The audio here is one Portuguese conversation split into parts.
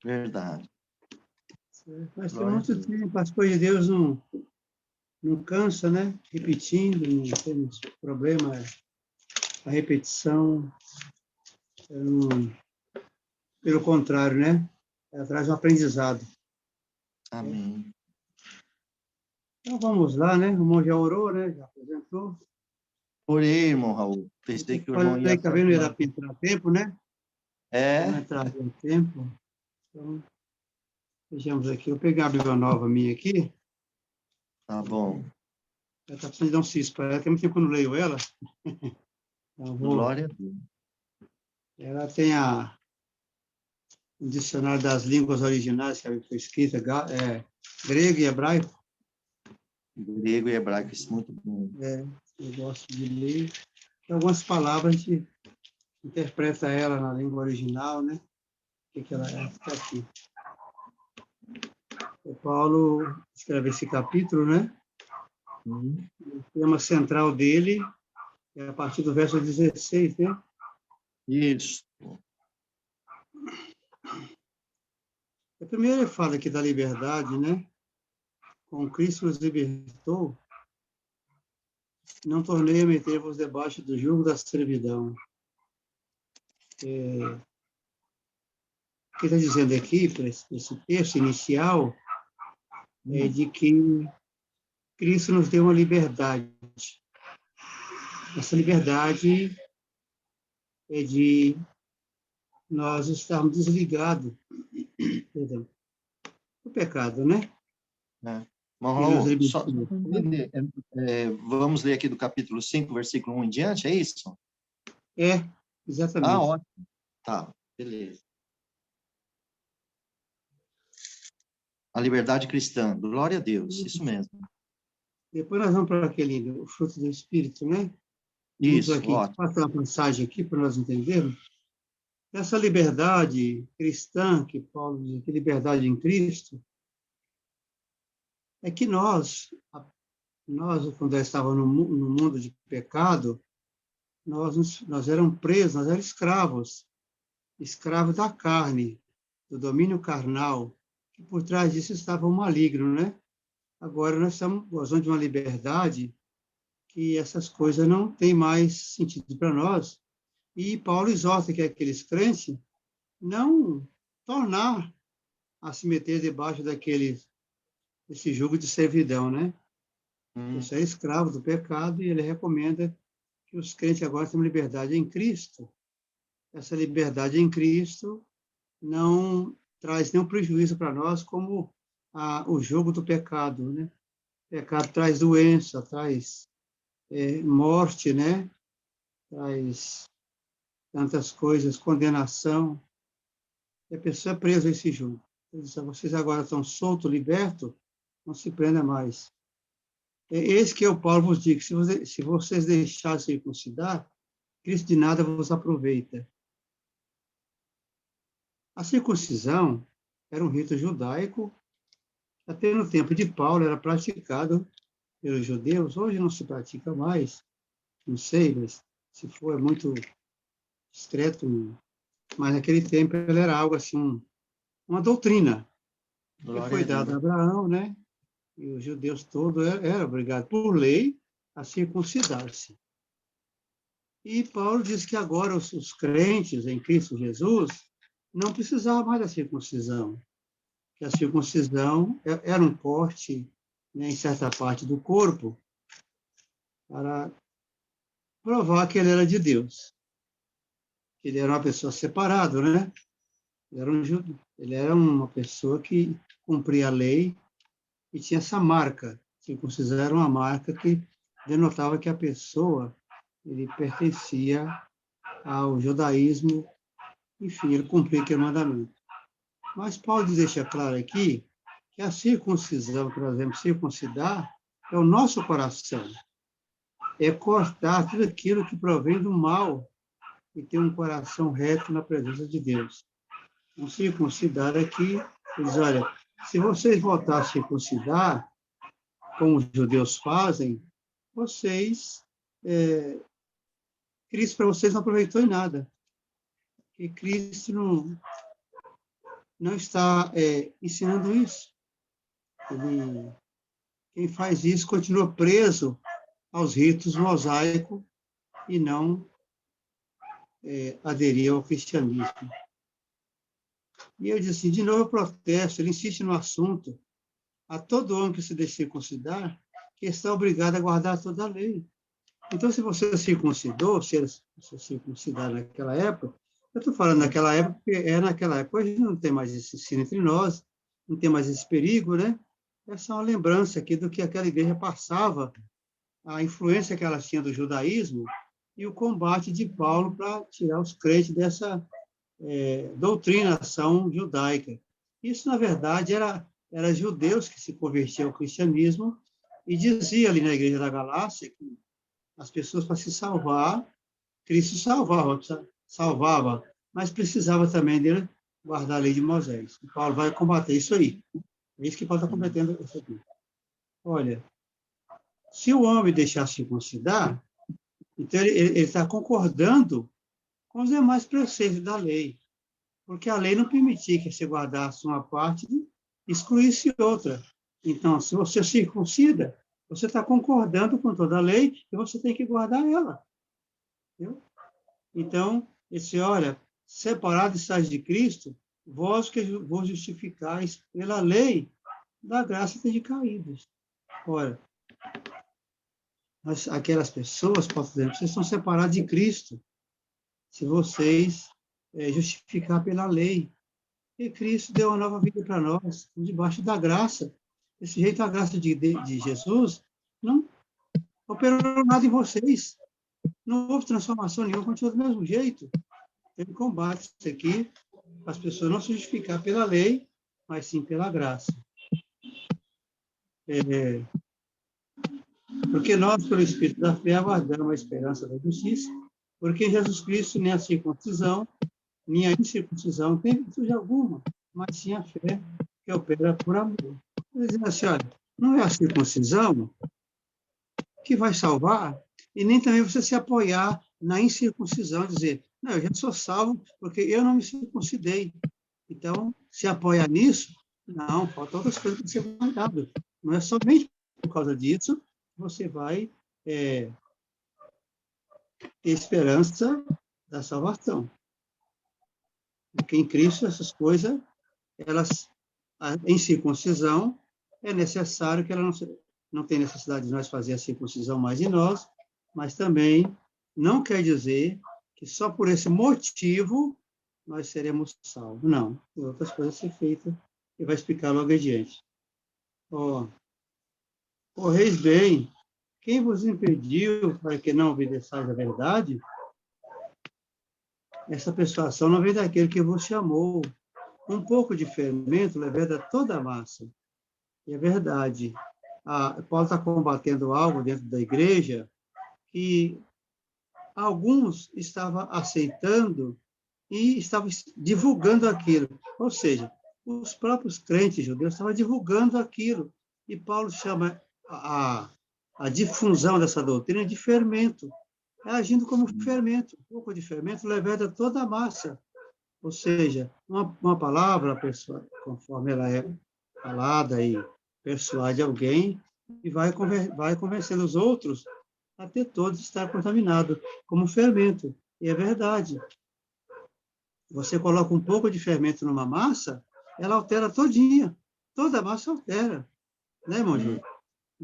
Verdade. Mas tem muito tempo, as coisas de Deus não cansa, né? Repetindo, não temos problema. A repetição, pelo contrário, né? Ela traz um aprendizado. Amém. Então vamos lá, né? O irmão já orou, né? Já apresentou. Orei, irmão Raul. Pensei que o irmão ia Tá vendo? Ia dar falar. para entrar tempo, né? Não É? entrar em tempo. Então, vejamos aqui. Eu peguei a Bíblia nova minha aqui. Tá bom. Ela está precisando dar um cis para ela. Tem muito tempo que eu não leio ela. Então, Glória a Deus. ela tem o dicionário das línguas originais, que foi escrita, grego e hebraico. Grego e hebraico, isso é muito bom. Eu gosto de ler. Tem algumas palavras, a gente interpreta ela na língua original, né? O que ela é? Está aqui. O Paulo escreve esse capítulo, né? O tema central dele é a partir do verso 16, né? Isso. Primeiro ele fala aqui da liberdade, né? Com Cristo nos libertou, não tornei a meter-vos debaixo do jugo da servidão. O que está dizendo aqui, para esse texto inicial, é de que Cristo nos deu uma liberdade. Essa liberdade é de nós estarmos desligados, do pecado, né? Irmão Raul, só para entender, vamos ler aqui do capítulo 5, versículo 1 em diante, é isso? Exatamente. Ah, ótimo. Tá, beleza. A liberdade cristã, glória a Deus, isso mesmo. Depois nós vamos para aquele, o fruto do Espírito, né? Vamos Isso, aqui, ótimo. passar uma passagem aqui para nós entendermos. Essa liberdade cristã, que Paulo diz que liberdade em Cristo, é que nós quando estávamos no mundo de pecado, nós éramos presos, nós éramos escravos da carne, do domínio carnal, que por trás disso estava o maligno, né? Agora nós estamos gozando de uma liberdade que essas coisas não têm mais sentido para nós. E Paulo exorta que aqueles crentes não tornar a se meter debaixo desse jugo de servidão, né? Isso é escravo do pecado e ele recomenda que os crentes agora tenham liberdade em Cristo. Essa liberdade em Cristo não traz nenhum prejuízo para nós, como o jogo do pecado, né? O pecado traz doença, traz morte, né? Traz tantas coisas, condenação. E a pessoa é presa a esse jogo. Vocês agora estão soltos, libertos, não se prenda mais. Esse que o Paulo vos diz, se vocês deixarem circuncidar, Cristo de nada vos aproveita. A circuncisão era um rito judaico, até no tempo de Paulo era praticado pelos judeus, hoje não se pratica mais, não sei, mas se for é muito discreto, mas naquele tempo ela era algo assim, uma doutrina, que foi dada a Abraão, né? E os judeus todos eram obrigados por lei a circuncidar-se. E Paulo diz que agora os crentes em Cristo Jesus não precisavam mais da circuncisão, que a circuncisão era um corte, né, em certa parte do corpo para provar que ele era de Deus, que ele era uma pessoa separada, né? Ele era uma pessoa que cumpria a lei e tinha essa marca. Circuncisão era uma marca que denotava que a pessoa ele pertencia ao judaísmo, enfim, ele cumpria aquele mandamento. Mas Paulo deixa claro aqui que a circuncisão que nós devemos circuncidar é o nosso coração, é cortar tudo aquilo que provém do mal e ter um coração reto na presença de Deus. Então, circuncidar aqui, ele diz, olha, se vocês voltarem a circuncidar, como os judeus fazem, Cristo para vocês não aproveitou em nada. Porque Cristo não está ensinando isso. Quem faz isso continua preso aos ritos mosaicos e não aderir ao cristianismo. E eu disse assim, de novo eu protesto, ele insiste no assunto, a todo homem que se deixe circuncidar, que está obrigado a guardar toda a lei. Então, se você circuncidou, se você circuncidar naquela época, eu estou falando naquela época, porque naquela época, hoje não tem mais esse ensino entre nós, não tem mais esse perigo, né? Essa é uma lembrança aqui do que aquela igreja passava, a influência que ela tinha do judaísmo e o combate de Paulo para tirar os crentes dessa doutrinação judaica. Isso, na verdade, era judeus que se convertiam ao cristianismo e dizia ali na igreja da Galácia que as pessoas, para se salvar, Cristo salvava, mas precisava também dele guardar a lei de Moisés. E Paulo vai combater isso aí. É isso que Paulo está combatendo isso aqui. Olha, se o homem deixar circuncidar, então ele está concordando com os demais preceitos da lei, porque a lei não permitia que você guardasse uma parte e excluísse outra. Então, se você circuncida, você está concordando com toda a lei e você tem que guardar ela. Entendeu? Então, olha, separado estáis de Cristo, vós que vos justificais pela lei, da graça de caídos. Ora, aquelas pessoas, posso dizer, vocês estão separados de Cristo, se vocês justificar pela lei. E Cristo deu uma nova vida para nós, debaixo da graça. Desse jeito, a graça de Jesus não operou nada em vocês. Não houve transformação nenhuma, continua do mesmo jeito. Ele combate isso aqui, as pessoas não se justificar pela lei, mas sim pela graça. Porque nós, pelo Espírito da fé, aguardamos a esperança da justiça, porque em Jesus Cristo nem a circuncisão, nem a incircuncisão tem virtude alguma, mas sim a fé que opera por amor. Dizendo assim, olha, não é a circuncisão que vai salvar, e nem também você se apoiar na incircuncisão, dizer, não, eu já sou salvo porque eu não me circuncidei. Então, se apoiar nisso, não, faltam outras coisas para ser guardado. Não é somente por causa disso que você vai ter esperança da salvação. Porque em Cristo essas coisas, a incircuncisão, é necessário que ela não tem necessidade de nós fazer a circuncisão mais em nós, mas também não quer dizer que só por esse motivo nós seremos salvos. Não, tem outras coisas a ser feitas e vai explicar logo adiante. Correis bem, quem vos impediu para que não obedeçais a verdade? Essa persuasão não vem daquele que vos chamou. Um pouco de fermento leveda toda a massa. E é verdade. Paulo está combatendo algo dentro da igreja que alguns estavam aceitando e estavam divulgando aquilo. Ou seja, os próprios crentes judeus estavam divulgando aquilo. E Paulo chama a difusão dessa doutrina de fermento. É agindo como fermento. Um pouco de fermento leveda toda a massa. Ou seja, uma palavra, pessoa, conforme ela é falada e persuade alguém, e vai convencendo os outros até todos estar contaminados, como fermento. E é verdade. Você coloca um pouco de fermento numa massa, ela altera todinha. Toda a massa altera. Né, irmão Júlio?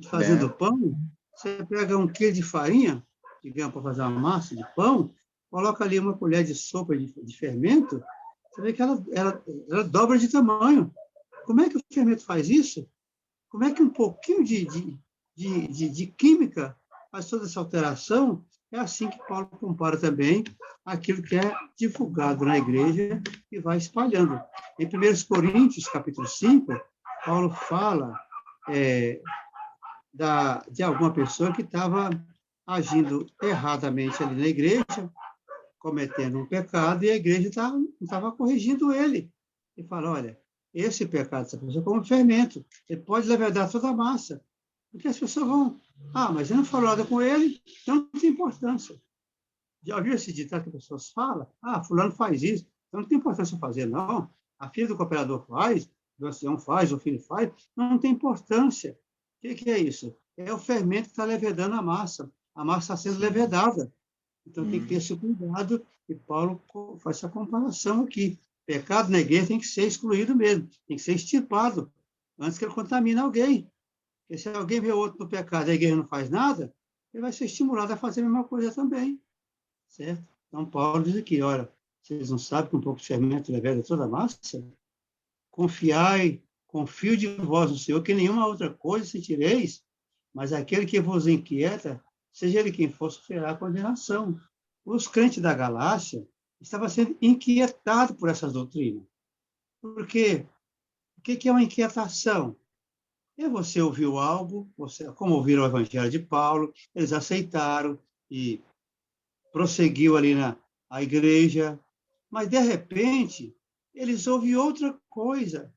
Fazendo pão, você pega 1 quilo de farinha, digamos, para fazer uma massa de pão, coloca ali uma colher de sopa de fermento, você vê que ela dobra de tamanho. Como é que o fermento faz isso? Como é que um pouquinho de química faz toda essa alteração? É assim que Paulo compara também aquilo que é divulgado na igreja e vai espalhando. Em 1 Coríntios, capítulo 5, Paulo fala de alguma pessoa que estava agindo erradamente ali na igreja, cometendo um pecado, e a igreja não estava corrigindo ele. E fala, olha, esse pecado dessa pessoa é como um fermento, ele pode levedar toda a massa. Porque as pessoas vão, mas eu não falo nada com ele, então não tem importância. Já ouviu esse ditado que as pessoas falam? Fulano faz isso, então não tem importância fazer, não. a filha do cooperador faz, do ancião faz, o filho faz, não tem importância. O que é isso? É o fermento que está levedando a massa está sendo levedada. Então, tem que ter esse cuidado, e Paulo faz essa comparação aqui. Pecado na igreja tem que ser excluído mesmo, tem que ser extirpado, antes que ele contamine alguém. Porque se alguém vê outro no pecado e a igreja não faz nada, ele vai ser estimulado a fazer a mesma coisa também. Certo? Então, Paulo diz aqui, olha, vocês não sabem que um pouco de fermento leveda toda a massa? Confiai, confio de vós no Senhor, que nenhuma outra coisa sentireis, mas aquele que vos inquieta, seja ele quem for, sofrerá condenação. Os crentes da Galácia estavam sendo inquietados por essas doutrinas. Por quê? O que é uma inquietação? É você ouviu algo, como ouviram o Evangelho de Paulo, eles aceitaram e prosseguiu ali a igreja, mas, de repente, eles ouvem outra coisa,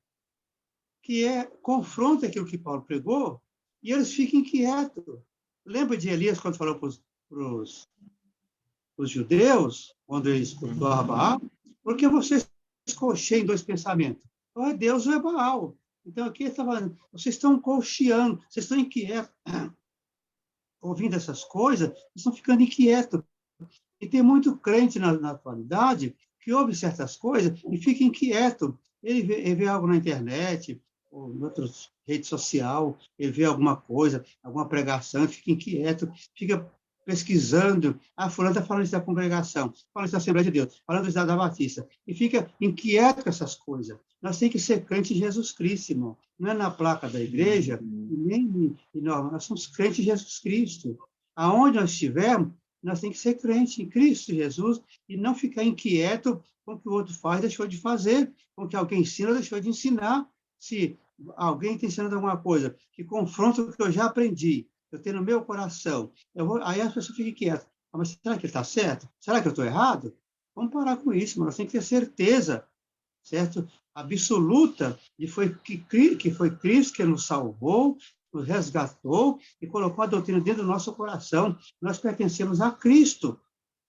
que confronta aquilo que Paulo pregou, e eles ficam inquietos. Lembra de Elias, quando falou para os judeus, quando ele escutou a Baal? Porque vocês cocheiam dois pensamentos. Ou é Deus ou é Baal. Então, aqui ele está falando, vocês estão cocheando, vocês estão inquietos. Ouvindo essas coisas, vocês estão ficando inquietos. E tem muito crente na atualidade que ouve certas coisas e fica inquieto. Ele vê algo na internet, ou em outras redes sociais, ele vê alguma coisa, alguma pregação, fica inquieto, fica pesquisando. Fulano está falando isso da congregação, falando isso da Assembleia de Deus, falando isso da Batista, e fica inquieto com essas coisas. Nós temos que ser crente em Jesus Cristo, irmão. Não é na placa da igreja, nem nós somos crentes em Jesus Cristo. Aonde nós estivermos, nós temos que ser crente em Cristo Jesus e não ficar inquieto com o que o outro faz, deixou de fazer, com o que alguém ensina, deixou de ensinar. Se alguém está ensinando alguma coisa que confronta o que eu já aprendi, eu tenho no meu coração, aí a pessoa fica inquieta. Mas será que ele está certo? Será que eu estou errado? Vamos parar com isso, mas nós temos que ter certeza, certo? Absoluta de que foi Cristo que nos salvou, nos resgatou e colocou a doutrina dentro do nosso coração. Nós pertencemos a Cristo,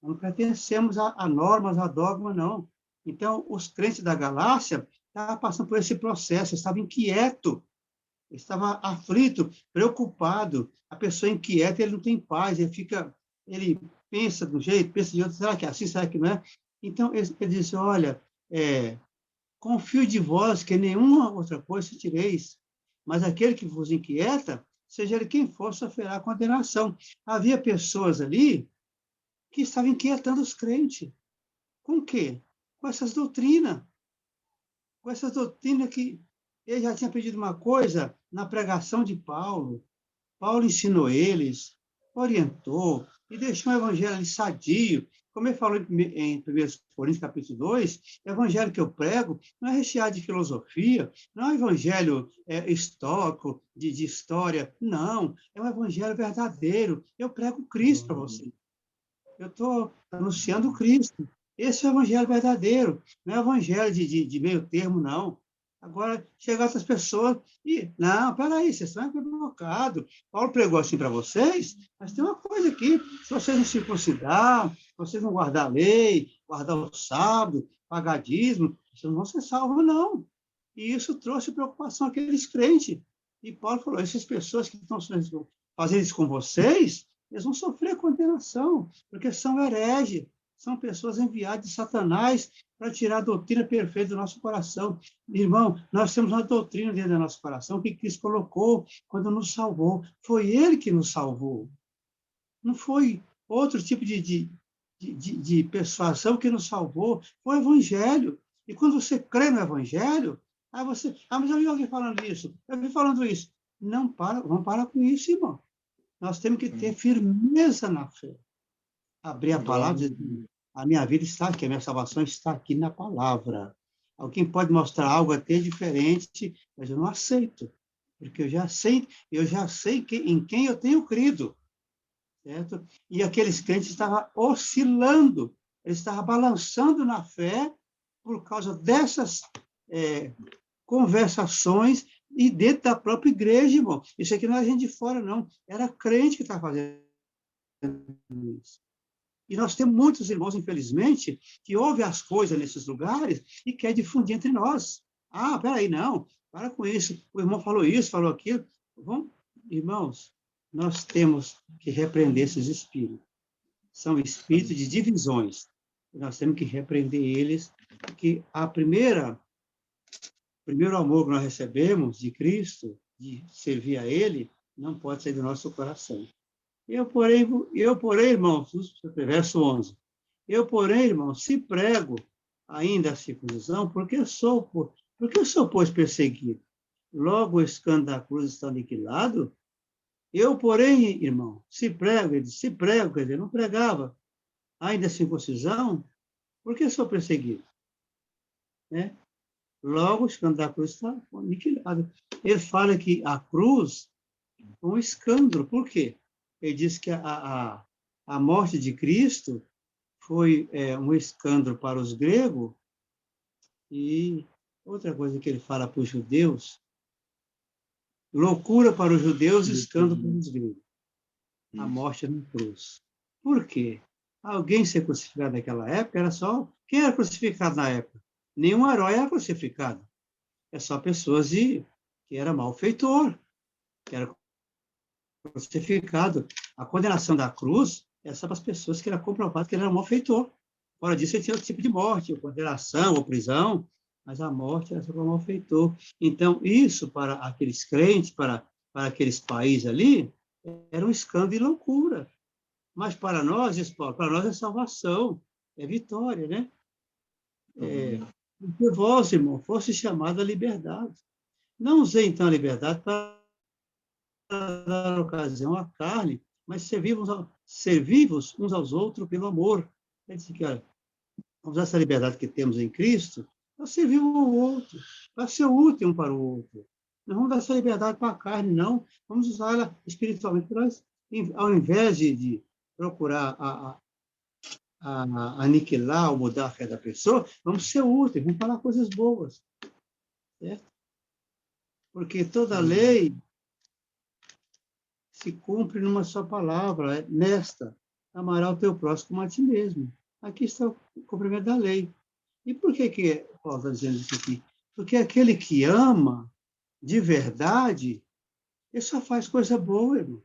não pertencemos a normas, a dogma, não. Então, os crentes da Galácia estavam passando por esse processo, estavam inquietos, estavam aflitos, preocupados. A pessoa inquieta, ele não tem paz, ele pensa de um jeito, pensa de outro, será que é assim, será que não é? Então, ele disse, olha, confio de vós que nenhuma outra coisa sentireis, mas aquele que vos inquieta, seja ele quem for, sofrerá condenação. Havia pessoas ali que estavam inquietando os crentes. Com o quê? Com essas doutrinas. Com essas doutrinas que ele já tinha pedido uma coisa na pregação de Paulo. Paulo ensinou eles, orientou e deixou o evangelho ali sadio. Como ele falou em 1 Coríntios, capítulo 2, o evangelho que eu prego não é recheado de filosofia, não é um evangelho histórico, de história, não. É um evangelho verdadeiro. Eu prego Cristo para você. Eu estou anunciando Cristo. Esse é o evangelho verdadeiro, não é o evangelho de meio termo, não. Agora, chegam essas pessoas e, não, peraí, vocês estão equivocados. Paulo pregou assim para vocês, mas tem uma coisa aqui, se vocês não circuncidar, se vocês não guardar a lei, guardar o sábado, pagar dízimo, vocês não vão ser salvos, não. E isso trouxe preocupação àqueles crentes. E Paulo falou, essas pessoas que estão fazendo isso com vocês, eles vão sofrer condenação, porque são hereges, são pessoas enviadas de Satanás para tirar a doutrina perfeita do nosso coração. Irmão, nós temos uma doutrina dentro do nosso coração que Cristo colocou quando nos salvou. Foi Ele que nos salvou. Não foi outro tipo de persuasão que nos salvou. Foi o Evangelho. E quando você crê no Evangelho, mas eu vi alguém falando isso, eu vi falando isso. Não para, vamos parar com isso, irmão. Nós temos que ter firmeza na fé. Abrir a palavra e dizer, a minha vida está aqui, a minha salvação está aqui na palavra. Alguém pode mostrar algo até diferente, mas eu não aceito, porque eu já sei em quem eu tenho crido, certo? E aqueles crentes estavam oscilando, eles estavam balançando na fé por causa dessas conversações e dentro da própria igreja, irmão. Isso aqui não é gente de fora, não. Era crente que estava fazendo isso. E nós temos muitos irmãos, infelizmente, que ouvem as coisas nesses lugares e querem difundir entre nós. Ah, peraí, não, para com isso. O irmão falou isso, falou aquilo. Vamos, irmãos, nós temos que repreender esses espíritos. São espíritos de divisões. Nós temos que repreender eles, porque o primeiro amor que nós recebemos de Cristo, de servir a Ele, não pode sair do nosso coração. Eu, porém, irmãos, verso 11, eu, porém, irmãos, se prego ainda a circuncisão, porque sou, pois, perseguido. Logo o escândalo da cruz está aniquilado. Eu, porém, irmão, se prego, ele disse, se prego, quer dizer, não pregava ainda a circuncisão, porque sou perseguido. Né? Logo o escândalo da cruz está aniquilado. Ele fala que a cruz é um escândalo. Por quê? Ele diz que a morte de Cristo foi um escândalo para os gregos, e outra coisa que ele fala para os judeus, loucura para os judeus, escândalo para os gregos. A morte na cruz. Por quê? Alguém ser crucificado naquela época era só... Quem era crucificado na época? Nenhum herói era crucificado. É só pessoas que era malfeitor, que era crucificado. A condenação da cruz é só para as pessoas que era comprovado que ele era malfeitor. Fora disso, ele tinha outro tipo de morte, ou condenação, ou prisão, mas a morte era só para o malfeitor. Então, isso para aqueles crentes, para aqueles países ali, era um escândalo e loucura. Mas para nós, Paulo, para nós é salvação, é vitória, né? Porque vós, irmão, fosse chamado à liberdade. Não usei, então, a liberdade para dar ocasião à carne, mas servivos uns aos outros pelo amor. Ele disse que, olha, vamos usar essa liberdade que temos em Cristo para servir um ao outro, para ser útil um para o outro. Não vamos dar essa liberdade para a carne, não. Vamos usá-la espiritualmente. Nós, ao invés de procurar aniquilar ou mudar a fé da pessoa, vamos ser úteis, vamos falar coisas boas. Certo? Porque toda lei se cumpre numa só palavra, nesta, amarás o teu próximo como a ti mesmo. Aqui está o cumprimento da lei. E por que Paulo está dizendo isso aqui? Porque aquele que ama de verdade, ele só faz coisa boa, irmão.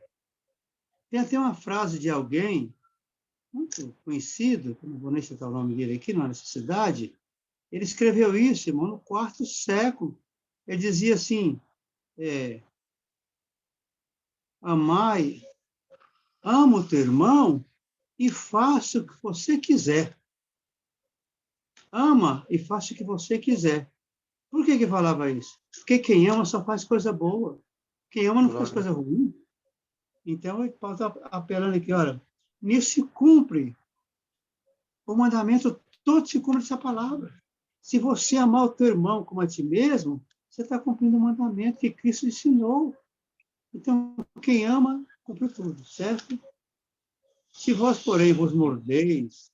Tem até uma frase de alguém muito conhecido, não vou nem citar o nome dele aqui, não há necessidade, ele escreveu isso, irmão, no 4º século. Ele dizia assim, ama o teu irmão e faça o que você quiser. Ama e faça o que você quiser. Por que falava isso? Porque quem ama só faz coisa boa. Quem ama não faz coisa ruim. Então, Paulo está apelando aqui, olha, nisso se cumpre o mandamento, todo se cumpre essa palavra. Se você amar o teu irmão como a ti mesmo, você está cumprindo o mandamento que Cristo ensinou. Então, quem ama, cumpre tudo, certo? Se vós, porém, vos mordeis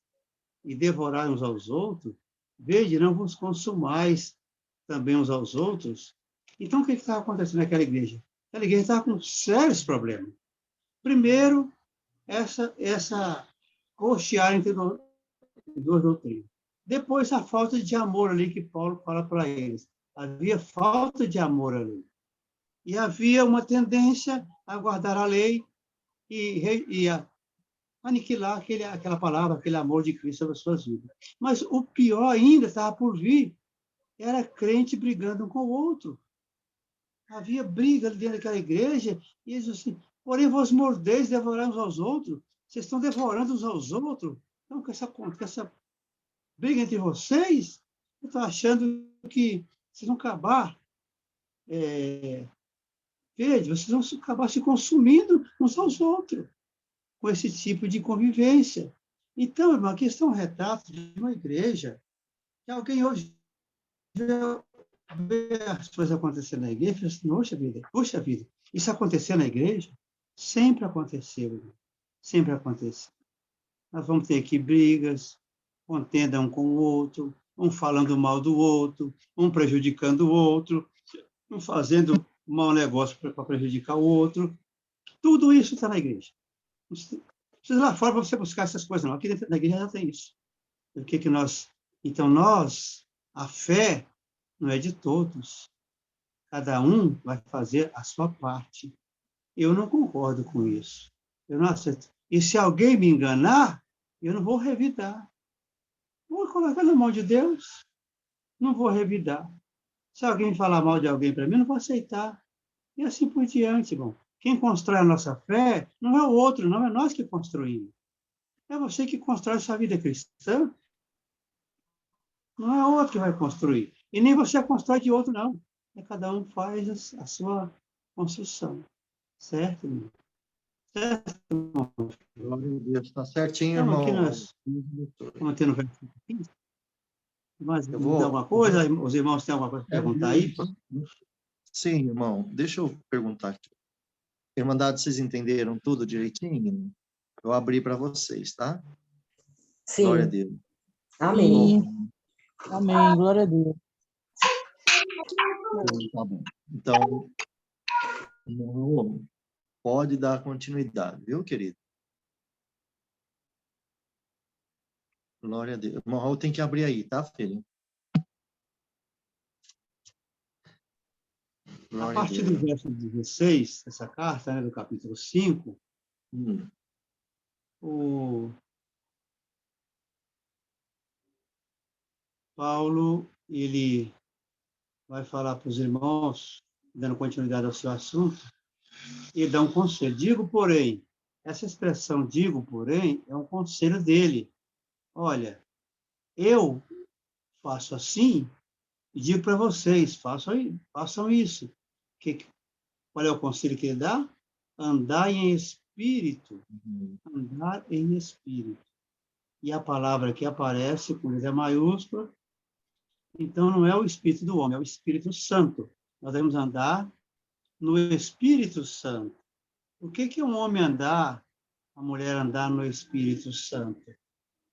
e devorai uns aos outros, vede, não vos consumais também uns aos outros. Então, o que estava acontecendo naquela igreja? Aquela igreja estava com sérios problemas. Primeiro, essa cochear entre duas doutrinas. Depois, a falta de amor ali que Paulo fala para eles. Havia falta de amor ali. E havia uma tendência a guardar a lei e a aniquilar aquela palavra, aquele amor de Cristo sobre as suas vidas. Mas o pior ainda estava por vir. Era crente brigando um com o outro. Havia briga dentro daquela igreja, e eles assim, porém vós mordeis, devorai uns aos outros. Vocês estão devorando uns aos outros. Então, com essa briga entre vocês, eu estou achando que vocês vão acabar... Veja, vocês vão acabar se consumindo uns aos outros com esse tipo de convivência. Então, irmão, aqui está um retrato de uma igreja que alguém hoje vê as coisas acontecendo na igreja e fala assim, puxa vida, isso aconteceu na igreja? Sempre aconteceu, irmão. Sempre aconteceu. Nós vamos ter aqui brigas, contenda um com o outro, um falando mal do outro, um prejudicando o outro, um fazendo mau negócio para prejudicar o outro. Tudo isso está na igreja. precisa ir lá fora para você buscar essas coisas, não. Aqui dentro da igreja já tem isso. O que nós... Então, a fé não é de todos. Cada um vai fazer a sua parte. Eu não concordo com isso. Eu não aceito. E se alguém me enganar, eu não vou revidar. Vou colocar na mão de Deus, não vou revidar. Se alguém falar mal de alguém para mim, eu não vou aceitar. E assim por diante, irmão. Quem constrói a nossa fé não é o outro, não é nós que construímos. É você que constrói a sua vida cristã, não é o outro que vai construir. E nem você constrói de outro, não. É cada um faz a sua construção. Certo, irmão? Certo, irmão? Glória a Deus. Está certinho, Então, aqui irmão. nós estamos tendo versículo 15. Mas Eu me dá vou... alguma coisa? Os irmãos têm alguma coisa para perguntar aí? Sim, irmão. Deixa eu perguntar aqui. Irmandade, vocês entenderam tudo direitinho? Eu abri para vocês, tá? Sim. Glória a Deus. Amém. Amém. Glória a Deus. Tá bom. Então, pode dar continuidade, viu, querido? Glória a Deus. O Raul tem que abrir aí, tá, filho? A partir do verso 16, essa carta, né, do capítulo 5, o Paulo, ele vai falar para os irmãos, dando continuidade ao seu assunto, e dá um conselho. Digo, porém, essa expressão digo, porém, é um conselho dele. Olha, eu faço assim e digo para vocês, façam isso. Qual é o conselho que ele dá? Andar em espírito. Andar em espírito. E a palavra que aparece com letra maiúscula, então não é o Espírito do homem, é o Espírito Santo. Nós devemos andar no Espírito Santo. O que é um homem andar, a mulher andar no Espírito Santo?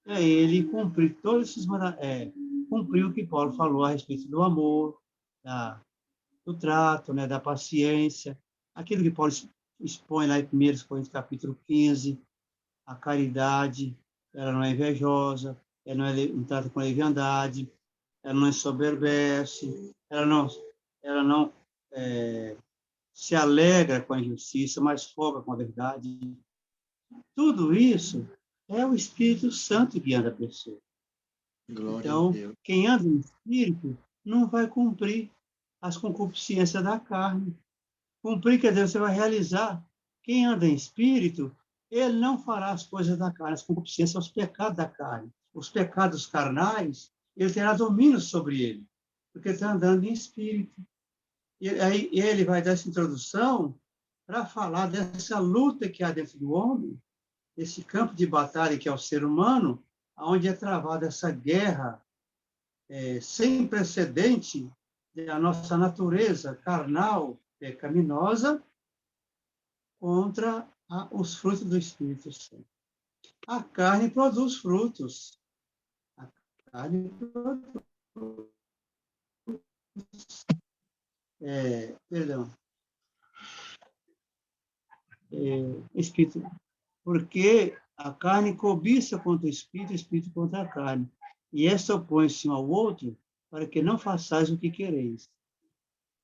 É ele cumprir todos esses cumprir o que Paulo falou a respeito do amor, do trato, né, da paciência, aquilo que Paulo expõe lá em 1 Coríntios capítulo 15, a caridade, ela não é invejosa, ela não trata com leviandade, ela não ensoberbece, ela não se alegra com a injustiça, mas folga com a verdade. Tudo isso é o Espírito Santo guiando a pessoa. Glória então, a Deus. Quem anda no Espírito não vai cumprir as concupiscências da carne. Cumprir, quer dizer, você vai realizar. Quem anda em Espírito, ele não fará as coisas da carne, as concupiscências, os pecados da carne. Os pecados carnais, ele terá domínio sobre ele, porque está andando em Espírito. E aí ele vai dar essa introdução para falar dessa luta que há dentro do homem, esse campo de batalha que é o ser humano, onde é travada essa guerra sem precedente da nossa natureza carnal, pecaminosa, contra os frutos do Espírito Santo. A carne produz frutos. A carne produz. Espírito. Porque a carne cobiça contra o espírito contra a carne. E esta opõe-se um ao outro para que não façais o que quereis.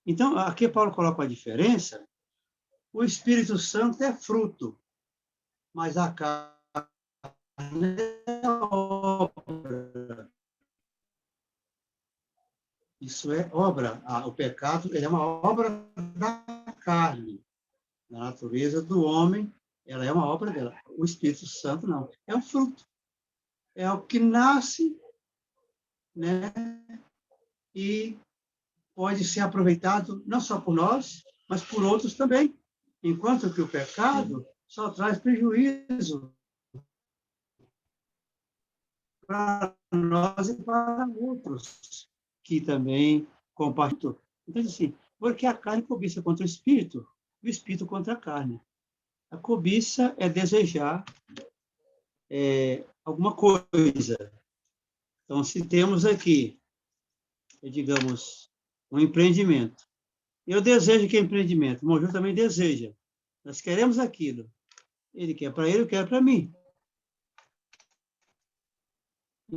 Então, aqui Paulo coloca a diferença. O Espírito Santo é fruto, mas a carne é obra. Isso é obra. O pecado é uma obra da carne. Da natureza do homem, ela é uma obra dela. O Espírito Santo não. É um fruto. É o que nasce, né? E pode ser aproveitado não só por nós, mas por outros também. Enquanto que o pecado só traz prejuízo para nós e para outros que também compartilham. Então, assim, porque a carne cobiça contra o espírito contra a carne. A cobiça é desejar alguma coisa. Então, se temos aqui, digamos, um empreendimento. Eu desejo que é empreendimento. O Monjur também deseja. Nós queremos aquilo. Ele quer para ele, eu quero para mim.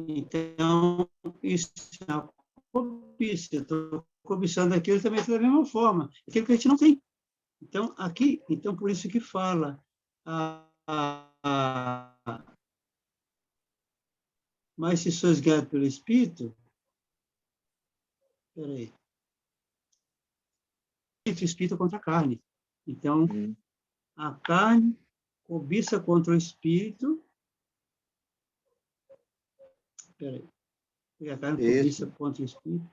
Então, isso é uma cobiça. Eu estou cobiçando aquilo também da mesma forma. Aquilo que a gente não tem. Então, aqui, então por isso que fala mas se sois guiados pelo Espírito, peraí, o Espírito contra a carne. Então, a carne cobiça contra o Espírito, peraí, a carne cobiça contra o Espírito,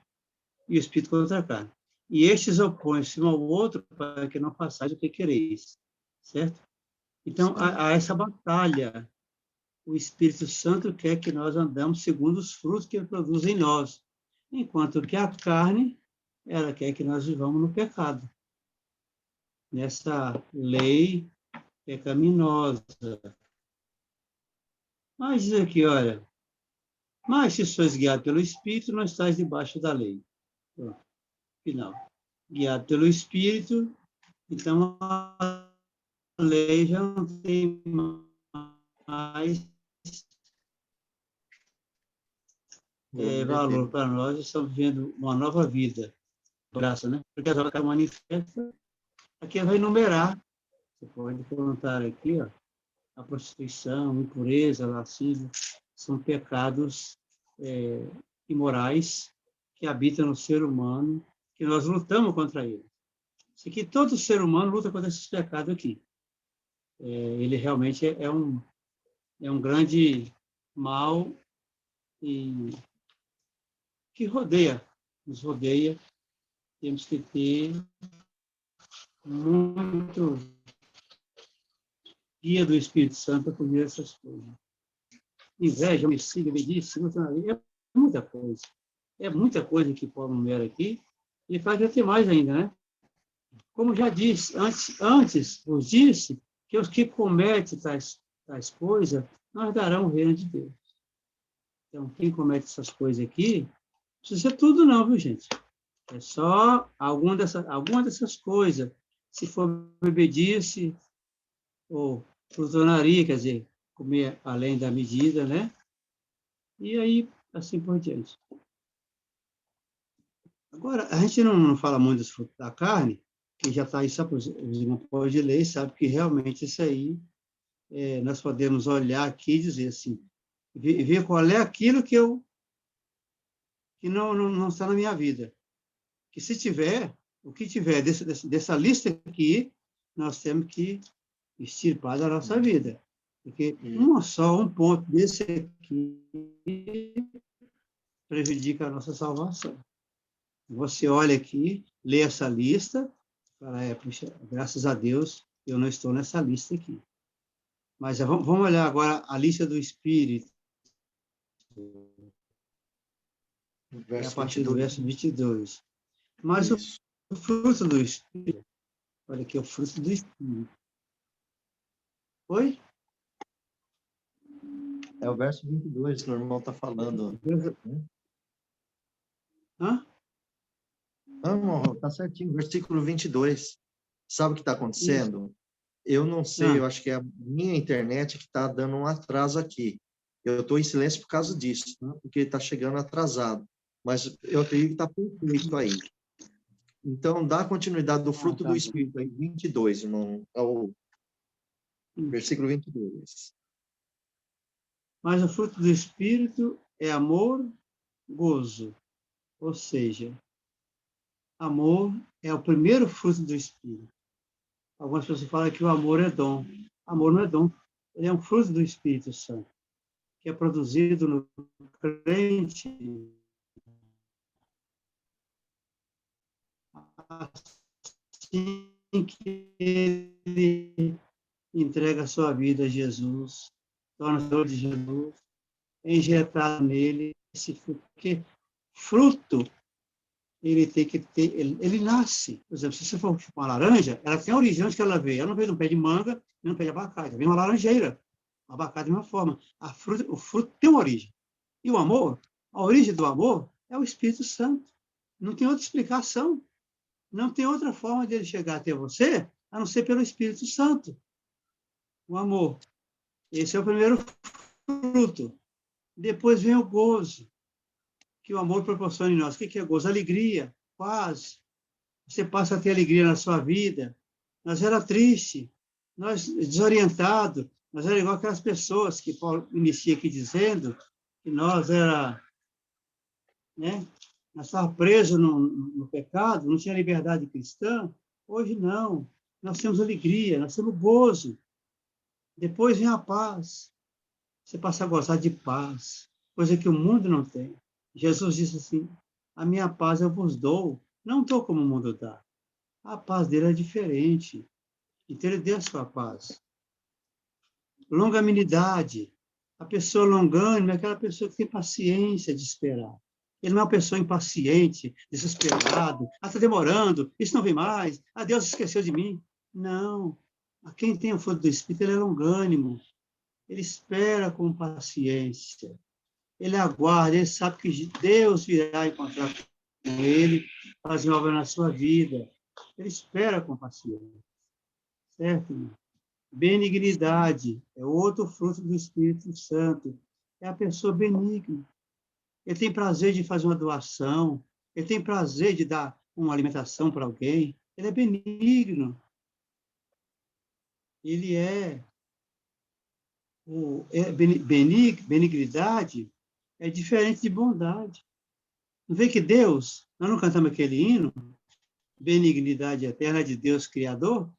e o Espírito contra a carne. E estes opõem-se um ao outro para que não façais o que quereis, certo? Então, há essa batalha. O Espírito Santo quer que nós andamos segundo os frutos que ele produz em nós, enquanto que a carne, ela quer que nós vivamos no pecado, nessa lei pecaminosa. Mas diz aqui, olha, mas se sois guiados pelo Espírito, não estáis debaixo da lei. Pronto. Final. Guiado pelo Espírito, então a lei já não tem mais valor para nós, estamos vivendo uma nova vida. Graça, né? Porque as obras que manifesta, aqui vai enumerar. Você pode contar aqui, ó, a prostituição, impureza, lascívia, são pecados imorais que habitam no ser humano, que nós lutamos contra eles. Isso aqui, todo ser humano luta contra esses pecados aqui. Ele realmente é um grande mal que nos rodeia. Temos que ter muito guia do Espírito Santo para fazer essas coisas. Inveja, homicídio, medice, é muita coisa. É muita coisa que Paulo numera aqui, e vai ter mais ainda, né? Como já disse, antes vos disse que os que cometem tais coisas, nós darão o reino de Deus. Então, quem comete essas coisas aqui, não precisa ser tudo não, viu, gente? É só alguma dessas coisas. Se for bebedice ou frutonaria, quer dizer, comer além da medida, né? E aí, assim por diante. Agora, a gente não fala muito dos frutos da carne, que já está aí, sabe, os irmãos pode ler, sabe que realmente isso aí, nós podemos olhar aqui e dizer assim, ver qual é aquilo que não está na minha vida. Que se tiver, o que tiver dessa lista aqui, nós temos que extirpar da nossa vida. Porque um ponto desse aqui prejudica a nossa salvação. Você olha aqui, lê essa lista, fala, puxa, graças a Deus, eu não estou nessa lista aqui. Mas vamos olhar agora a lista do Espírito. A partir do verso 22. Mas o fruto do Espírito, olha aqui, o fruto do Espírito. Oi? É o verso 22 que o irmão está falando. Hã? Não, está certinho, versículo 22. Sabe o que está acontecendo? Isso. Eu não sei, eu acho que é a minha internet que está dando um atraso aqui. Eu estou em silêncio por causa disso, né? Porque está chegando atrasado. Mas eu acredito que está perfeito aí. Então, dá continuidade do fruto do Espírito aí, 22, irmão, ao versículo 22. Mas o fruto do Espírito é amor, gozo. Ou seja, amor é o primeiro fruto do Espírito. Algumas pessoas falam que o amor é dom. Amor não é dom. Ele é um fruto do Espírito Santo, que é produzido no crente assim que ele entrega a sua vida a Jesus, torna-se de Jesus, é injetado nele esse fruto. Porque fruto, ele tem que ter, ele nasce. Por exemplo, se você for uma laranja, ela tem a origem onde que ela veio. Ela não veio de um pé de manga, nem de um pé de abacate. Ela veio uma laranjeira. O abacate de uma forma. O fruto tem uma origem. E o amor, a origem do amor é o Espírito Santo. Não tem outra explicação. Não tem outra forma de ele chegar até você, a não ser pelo Espírito Santo. O amor. Esse é o primeiro fruto. Depois vem o gozo, que o amor proporciona em nós. O que é gozo? Alegria, paz. Você passa a ter alegria na sua vida. Nós era triste, nós desorientado, nós era igual aquelas pessoas que Paulo inicia aqui dizendo que nós era, né? Nós estávamos presos no pecado, não tinha liberdade cristã. Hoje não. Nós temos alegria, nós temos gozo. Depois vem a paz. Você passa a gozar de paz, coisa que o mundo não tem. Jesus disse assim, a minha paz eu vos dou, não estou como o mundo dá. A paz dele é diferente. Então ele deu a sua paz. Longanimidade. A pessoa longânima é aquela pessoa que tem paciência de esperar. Ele não é uma pessoa impaciente, desesperado. Está demorando, isso não vem mais. Deus esqueceu de mim. Não. A quem tem o fruto do Espírito, ele é longânimo. Ele espera com paciência. Ele aguarda, ele sabe que Deus virá encontrar com ele, fazer obra na sua vida. Ele espera com paciência. Certo, irmão? Benignidade é outro fruto do Espírito Santo. É a pessoa benigna. Ele tem prazer de fazer uma doação, ele tem prazer de dar uma alimentação para alguém. Ele é benigno. Ele benignidade é diferente de bondade. Não vê que Deus, nós não cantamos aquele hino, benignidade eterna de Deus Criador?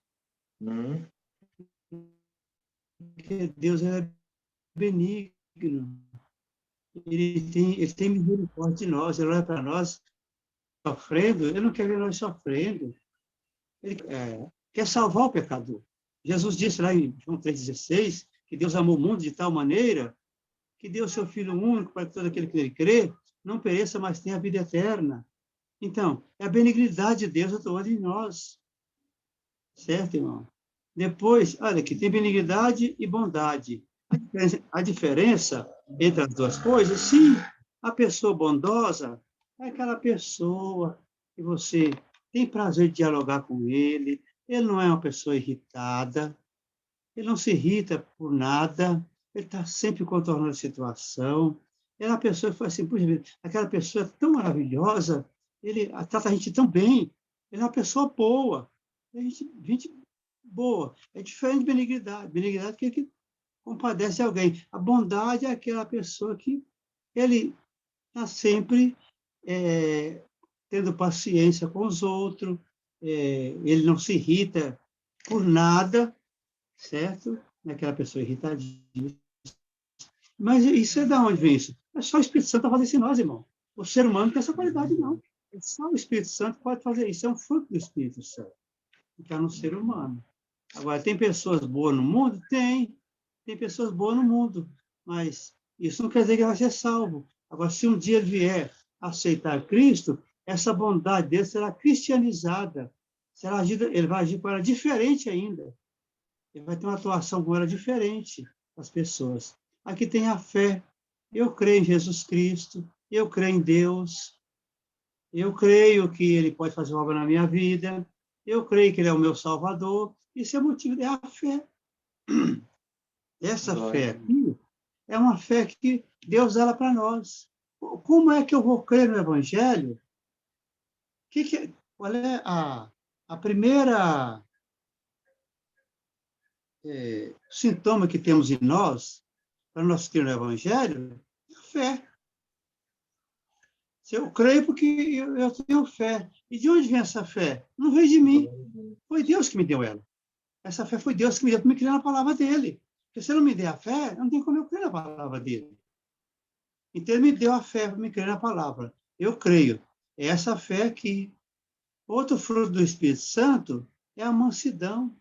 Porque Deus é benigno. Ele tem misericórdia de nós, ele olha para nós sofrendo, ele não quer ver nós sofrendo. Ele quer salvar o pecador. Jesus disse lá em João 3,16 que Deus amou o mundo de tal maneira que deu o seu Filho único para que todo aquele que nele crê não pereça, mas tenha a vida eterna. Então, é a benignidade de Deus atuando em nós. Certo, irmão? Depois, olha aqui, tem benignidade e bondade. A diferença entre as duas coisas, sim, a pessoa bondosa é aquela pessoa que você tem prazer de dialogar com ele, ele não é uma pessoa irritada, ele não se irrita por nada, ele está sempre contornando a situação. É uma pessoa que fala assim, puxa vida, aquela pessoa é tão maravilhosa, ele trata a gente tão bem, ele é uma pessoa boa, gente boa. É diferente de benignidade. Benignidade é que compadece alguém. A bondade é aquela pessoa que ele está sempre tendo paciência com os outros, ele não se irrita por nada, certo? Não é aquela pessoa irritadinha. Mas isso é de onde vem isso? É só o Espírito Santo fazer isso em nós, irmão. O ser humano não tem essa qualidade, não. É só o Espírito Santo que pode fazer isso. É um fruto do Espírito Santo, que está no ser humano. Agora, tem pessoas boas no mundo? Tem. Tem pessoas boas no mundo. Mas isso não quer dizer que ele vai ser salvo. Agora, se um dia ele vier aceitar Cristo, essa bondade dele será cristianizada. Ele vai agir com ela diferente ainda. Ele vai ter uma atuação com ela diferente das pessoas. Aqui tem a fé. Eu creio em Jesus Cristo. Eu creio em Deus. Eu creio que ele pode fazer uma obra na minha vida. Eu creio que ele é o meu Salvador. Isso é motivo, é a fé. Essa fé aqui é uma fé que Deus dá para nós. Como é que eu vou crer no Evangelho? Qual é a primeira sintoma que temos em nós para nós crer no Evangelho? É a fé. Eu creio porque eu tenho fé. E de onde vem essa fé? Não veio de mim. Foi Deus que me deu ela. Essa fé foi Deus que me deu para me crer na palavra dele. Porque se ele não me der a fé, não tem como eu crer na palavra dele. Então, ele me deu a fé para me crer na palavra. Eu creio. É essa fé aqui. Outro fruto do Espírito Santo é a mansidão.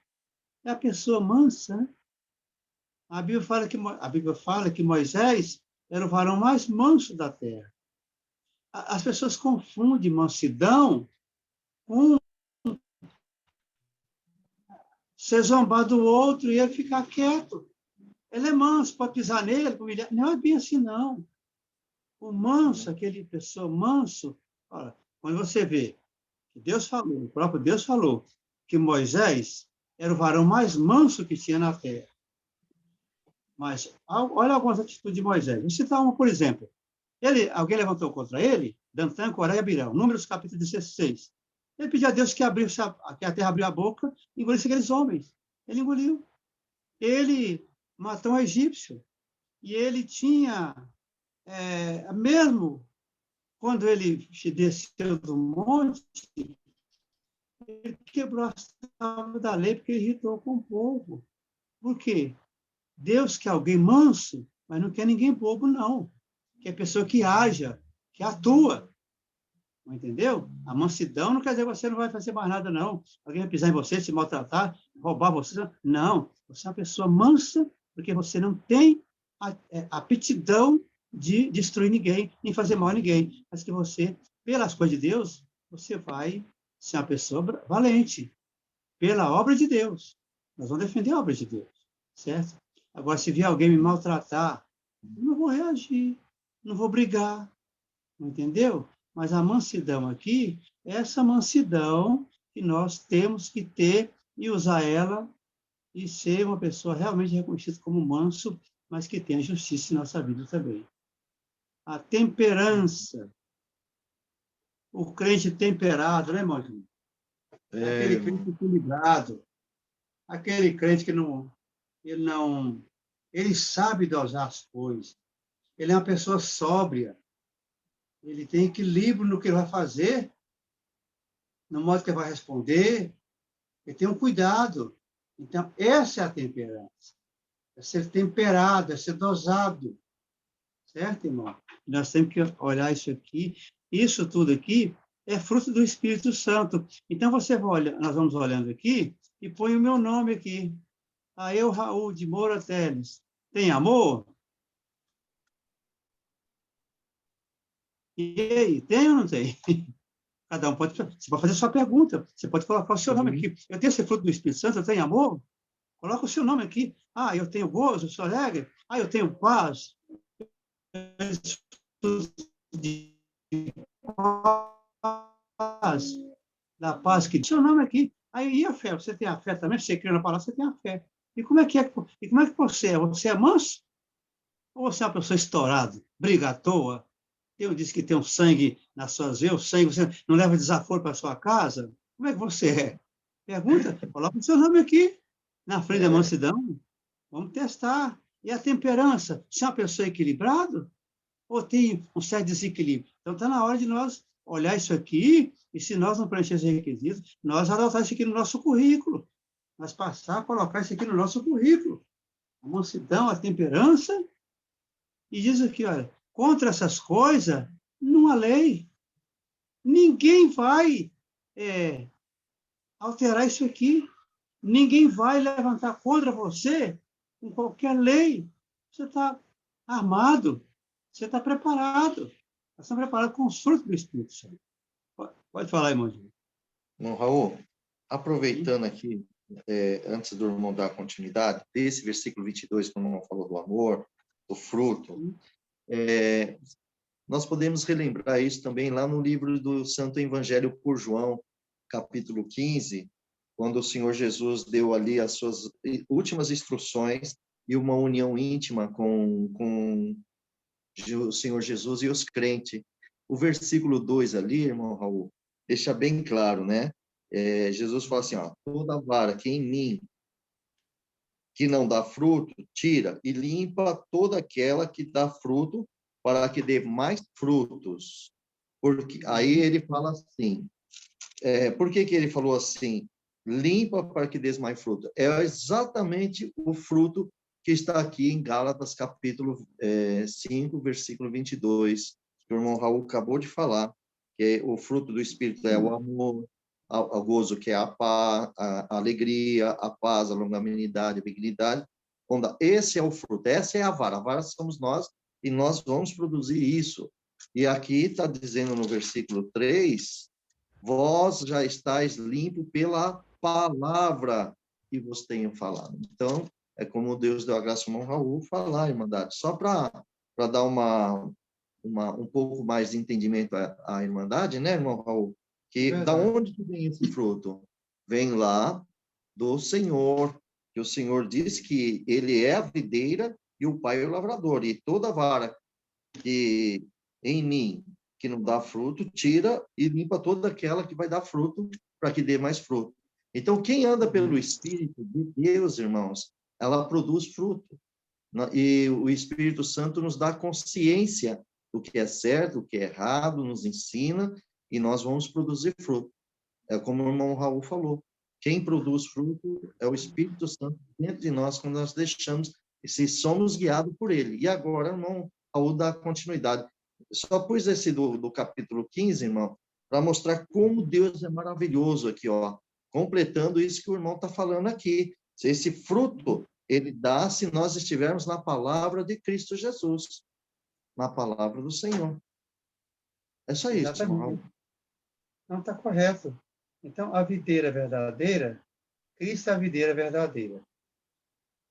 É a pessoa mansa. Né? A Bíblia fala que Moisés era o varão mais manso da terra. As pessoas confundem mansidão com ser zombar do outro e ele ficar quieto. Ele é manso, pode pisar nele, humilhar. Não é bem assim, não. O manso, aquele pessoa manso, olha, quando você vê que Deus falou, o próprio Deus falou, que Moisés era o varão mais manso que tinha na terra. Mas olha algumas atitudes de Moisés. Vou citar uma, por exemplo. Alguém levantou contra ele, Dantã, Coré e Abirão, Números capítulo 16. Ele pediu a Deus que a terra abriu a boca e engolisse aqueles homens. Ele engoliu. Ele matou um egípcio. E ele tinha, mesmo quando ele desceu do monte, ele quebrou as tábuas da lei porque ele irritou com o povo. Por quê? Deus quer alguém manso, mas não quer ninguém bobo, não. Quer pessoa que haja, que atua. Entendeu? A mansidão não quer dizer que você não vai fazer mais nada, não. Alguém vai pisar em você, se maltratar, roubar você. Não. Você é uma pessoa mansa, porque você não tem a aptidão de destruir ninguém, nem fazer mal a ninguém. Mas que você, pelas coisas de Deus, você vai ser uma pessoa valente. Pela obra de Deus. Nós vamos defender a obra de Deus. Certo? Agora, se vier alguém me maltratar, eu não vou reagir, não vou brigar. Entendeu? Mas a mansidão aqui é essa mansidão que nós temos que ter e usar ela e ser uma pessoa realmente reconhecida como manso, mas que tenha justiça em nossa vida também. A temperança. O crente temperado, né, irmão? Aquele crente equilibrado. Aquele crente que ele sabe dosar as coisas. Ele é uma pessoa sóbria. Ele tem equilíbrio no que ele vai fazer, no modo que ele vai responder. Ele tem um cuidado. Então, essa é a temperança. É ser temperado, é ser dosado. Certo, irmão? Nós temos que olhar isso aqui. Isso tudo aqui é fruto do Espírito Santo. Então, nós vamos olhando aqui e põe o meu nome aqui. Eu, Raul de Moura Teles. Tem amor? E aí, tem ou não tem? Cada um você pode fazer a sua pergunta. Você pode colocar o seu nome aqui. Eu tenho esse fruto do Espírito Santo, eu tenho amor? Coloca o seu nome aqui. Eu tenho gozo, eu sou alegre. Eu tenho paz. Paz. Da paz que seu nome aqui. E a fé? Você tem a fé também? Você crê na palavra, você tem a fé. E como é que você é? Você é manso? Ou você é uma pessoa estourada, briga à toa? Eu disse que tem um sangue nas suas veias, o sangue, você não leva desaforo para sua casa? Como é que você é? Pergunta, coloca o seu nome aqui, na frente da mansidão. Vamos testar. E a temperança? Você é uma pessoa equilibrada? Ou tem um certo desequilíbrio? Então, está na hora de nós olhar isso aqui, e se nós não preenchermos esses requisitos, nós adotar isso aqui no nosso currículo. Nós passar a colocar isso aqui no nosso currículo. A mansidão, a temperança. E diz aqui, olha, contra essas coisas, não há lei. Ninguém vai alterar isso aqui. Ninguém vai levantar contra você com qualquer lei. Você está armado, você está preparado. Nós estamos preparados com os frutos do Espírito Santo. Pode falar, irmão. Não, Raul, aproveitando aqui, antes do irmão dar continuidade, desse versículo 22, quando o irmão falou do amor, do fruto, nós podemos relembrar isso também lá no livro do Santo Evangelho por João, capítulo 15, quando o Senhor Jesus deu ali as suas últimas instruções e uma união íntima com o Senhor Jesus e os crentes. O versículo 2 ali, irmão Raul, deixa bem claro, né? Jesus fala assim, toda vara que em mim que não dá fruto, tira e limpa toda aquela que dá fruto, para que dê mais frutos. Porque aí ele fala assim, por que ele falou assim? Limpa para que dê mais fruto. É exatamente o fruto que está aqui em Gálatas, capítulo 5, versículo 22, que o irmão Raul acabou de falar, que o fruto do Espírito é o amor, o gozo, que é a paz, a alegria, a paz, a longanimidade, a benignidade. Esse é o fruto, essa é a vara somos nós, e nós vamos produzir isso. E aqui está dizendo no versículo 3, vós já estáis limpo pela palavra que vos tenho falado. Então, é como Deus deu a graça ao irmão Raul falar, irmandade, só para dar um pouco mais de entendimento à irmandade, né, irmão Raul? Que da onde que vem esse fruto? Vem lá do Senhor, que o Senhor diz que ele é a videira e o Pai é o lavrador. E toda vara que em mim que não dá fruto, tira e limpa toda aquela que vai dar fruto para que dê mais fruto. Então, quem anda pelo Espírito de Deus, irmãos, ela produz fruto. E o Espírito Santo nos dá consciência do que é certo, do que é errado, nos ensina, e nós vamos produzir fruto. É como o irmão Raul falou. Quem produz fruto é o Espírito Santo dentro de nós, quando nós deixamos, e se somos guiados por ele. E agora, o irmão Raul dá continuidade. Só pus esse do capítulo 15, irmão, para mostrar como Deus é maravilhoso aqui, ó, completando isso que o irmão está falando aqui. Esse fruto, ele dá se nós estivermos na palavra de Cristo Jesus, na palavra do Senhor. É só isso, irmão Raul. Não está correto. Então, a videira verdadeira, Cristo é a videira verdadeira.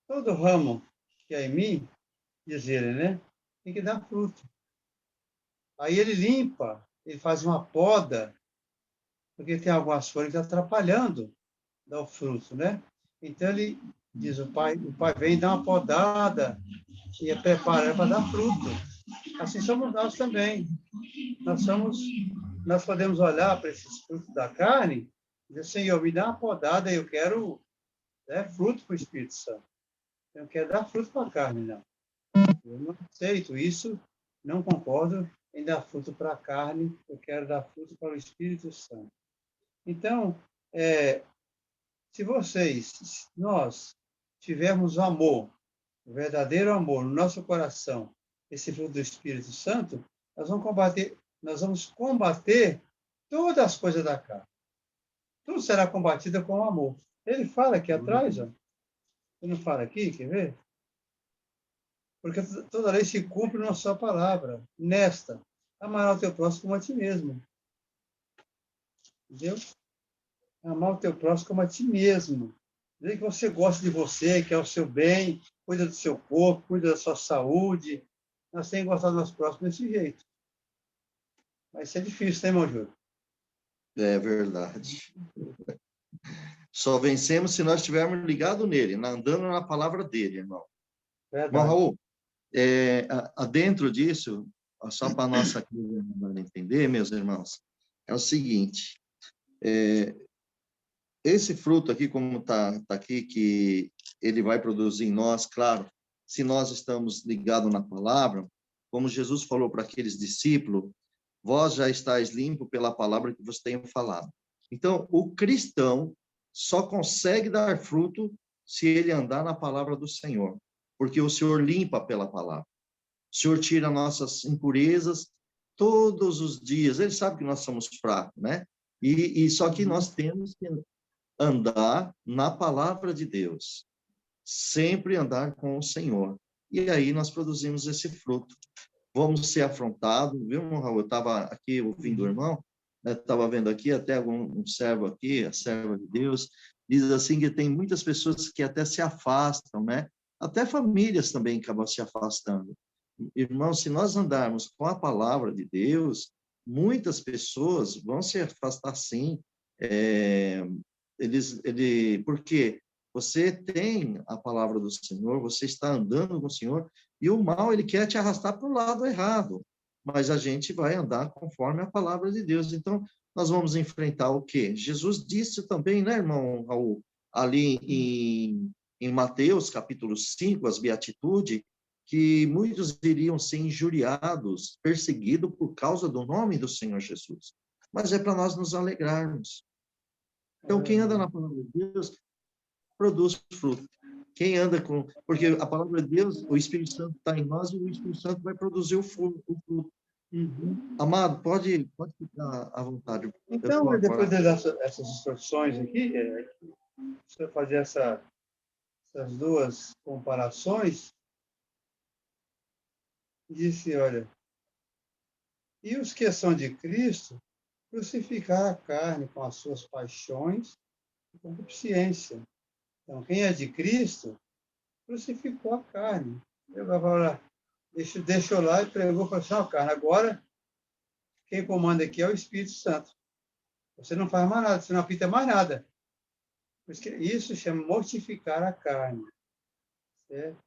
Todo ramo que é em mim, diz ele, né? Tem que dar fruto. Aí ele limpa, ele faz uma poda, porque tem algumas folhas que estão atrapalhando dar o fruto, né? Então ele diz, o pai vem dar uma podada e é preparado para dar fruto. Assim somos nós também. Nós podemos olhar para esses frutos da carne e dizer, Senhor, me dá uma podada, eu quero fruto para o Espírito Santo. Eu não quero dar fruto para a carne, não. Eu não aceito isso, não concordo em dar fruto para a carne, eu quero dar fruto para o Espírito Santo. Então, se nós tivermos amor, o verdadeiro amor no nosso coração, esse fruto do Espírito Santo, nós vamos combater todas as coisas da carne. Tudo será combatido com amor. Ele fala aqui atrás, ó. Ele não fala aqui, quer ver? Porque toda lei se cumpre na sua palavra. Nesta, amarás o teu próximo como a ti mesmo. Entendeu? Amar o teu próximo como a ti mesmo. Dizer que você gosta de você, quer o seu bem, cuida do seu corpo, cuida da sua saúde. Nós temos que gostar do nosso próximo desse jeito. Vai ser difícil, né, irmão Júlio? É verdade. Só vencemos se nós estivermos ligados nele, andando na palavra dele, irmão. Verdade. Irmão Raul, dentro disso, só para a nossa entender, meus irmãos, é o seguinte, esse fruto aqui, como está aqui, que ele vai produzir em nós, claro, se nós estamos ligados na palavra, como Jesus falou para aqueles discípulos, vós já estáis limpo pela palavra que vos tenho falado. Então, o cristão só consegue dar fruto se ele andar na palavra do Senhor, porque o Senhor limpa pela palavra. O Senhor tira nossas impurezas todos os dias. Ele sabe que nós somos fracos, né? E só que nós temos que andar na palavra de Deus, sempre andar com o Senhor. E aí nós produzimos esse fruto. Vamos ser afrontados, viu, Raul? Eu estava aqui ouvindo o irmão, estava vendo aqui, até um servo aqui, a serva de Deus, diz assim que tem muitas pessoas que até se afastam, né? Até famílias também acabam se afastando. Irmão, se nós andarmos com a palavra de Deus, muitas pessoas vão se afastar sim. Porque você tem a palavra do Senhor, você está andando com o Senhor, e o mal, ele quer te arrastar para o lado errado, mas a gente vai andar conforme a palavra de Deus. Então, nós vamos enfrentar o quê? Jesus disse também, né, irmão Raul, ali em Mateus, capítulo 5, as beatitudes, que muitos iriam ser injuriados, perseguidos por causa do nome do Senhor Jesus. Mas é para nós nos alegrarmos. Então, quem anda na palavra de Deus, produz fruto. Quem anda com... Porque a palavra de Deus, o Espírito Santo está em nós e o Espírito Santo vai produzir o fruto. Amado, pode ficar à vontade. Então, depois dessas instruções aqui, você fazer essas duas comparações, disse, olha, e os que são de Cristo, crucificar a carne com as suas paixões e concupiscência. Então, quem é de Cristo, crucificou a carne. Eu vou falar, deixou lá e pregou para a carne. Agora, quem comanda aqui é o Espírito Santo. Você não faz mais nada, você não apita mais nada. Isso chama mortificar a carne. Certo?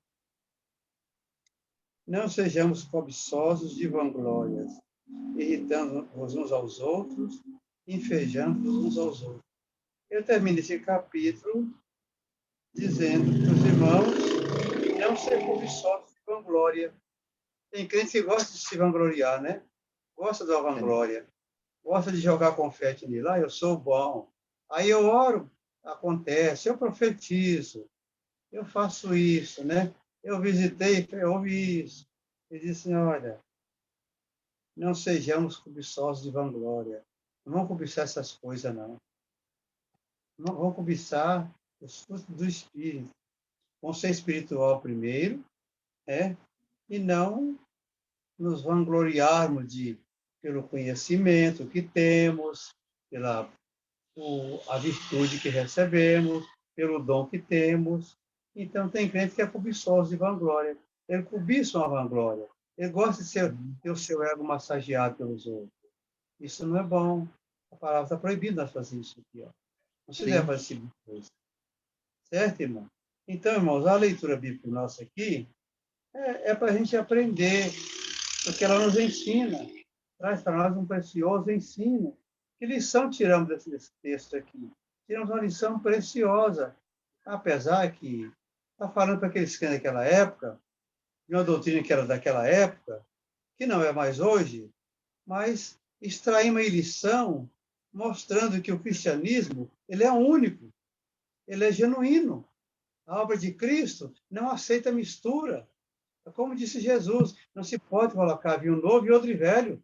Não sejamos cobiçosos de vanglórias, irritando-nos uns aos outros, invejando-nos uns aos outros. Eu termino esse capítulo dizendo para os irmãos não ser cobiçosos de vanglória. Tem crente que gosta de se vangloriar, né? Gosta da vanglória. Gosta de jogar confete nele. Eu sou bom. Aí eu oro, acontece. Eu profetizo. Eu faço isso, né? Eu visitei, eu ouvi isso. Ele disse, olha, não sejamos cobiçosos de vanglória. Não vamos cobiçar essas coisas, não. Não vamos cobiçar os frutos do Espírito. Vamos ser espiritual primeiro, e não nos vangloriarmos pelo conhecimento que temos, pela a virtude que recebemos, pelo dom que temos. Então, tem crente que é cobiçoso de vanglória. Ele cobiça uma vanglória. Ele gosta de ter o seu ego massageado pelos outros. Isso não é bom. A palavra está proibida nós fazer isso aqui. Ó. Não se deve fazer esse tipo de coisa. Certo, irmão? Então, irmãos, a leitura bíblica nossa aqui é para a gente aprender, porque ela nos ensina, traz para nós um precioso ensino. Que lição tiramos desse texto aqui? Tiramos uma lição preciosa, apesar que está falando para aqueles crentes daquela época, de uma doutrina que era daquela época, que não é mais hoje, mas extraímos a lição mostrando que o cristianismo ele é único, ele é genuíno. A obra de Cristo não aceita mistura. Como disse Jesus, não se pode colocar vinho novo e odre velho,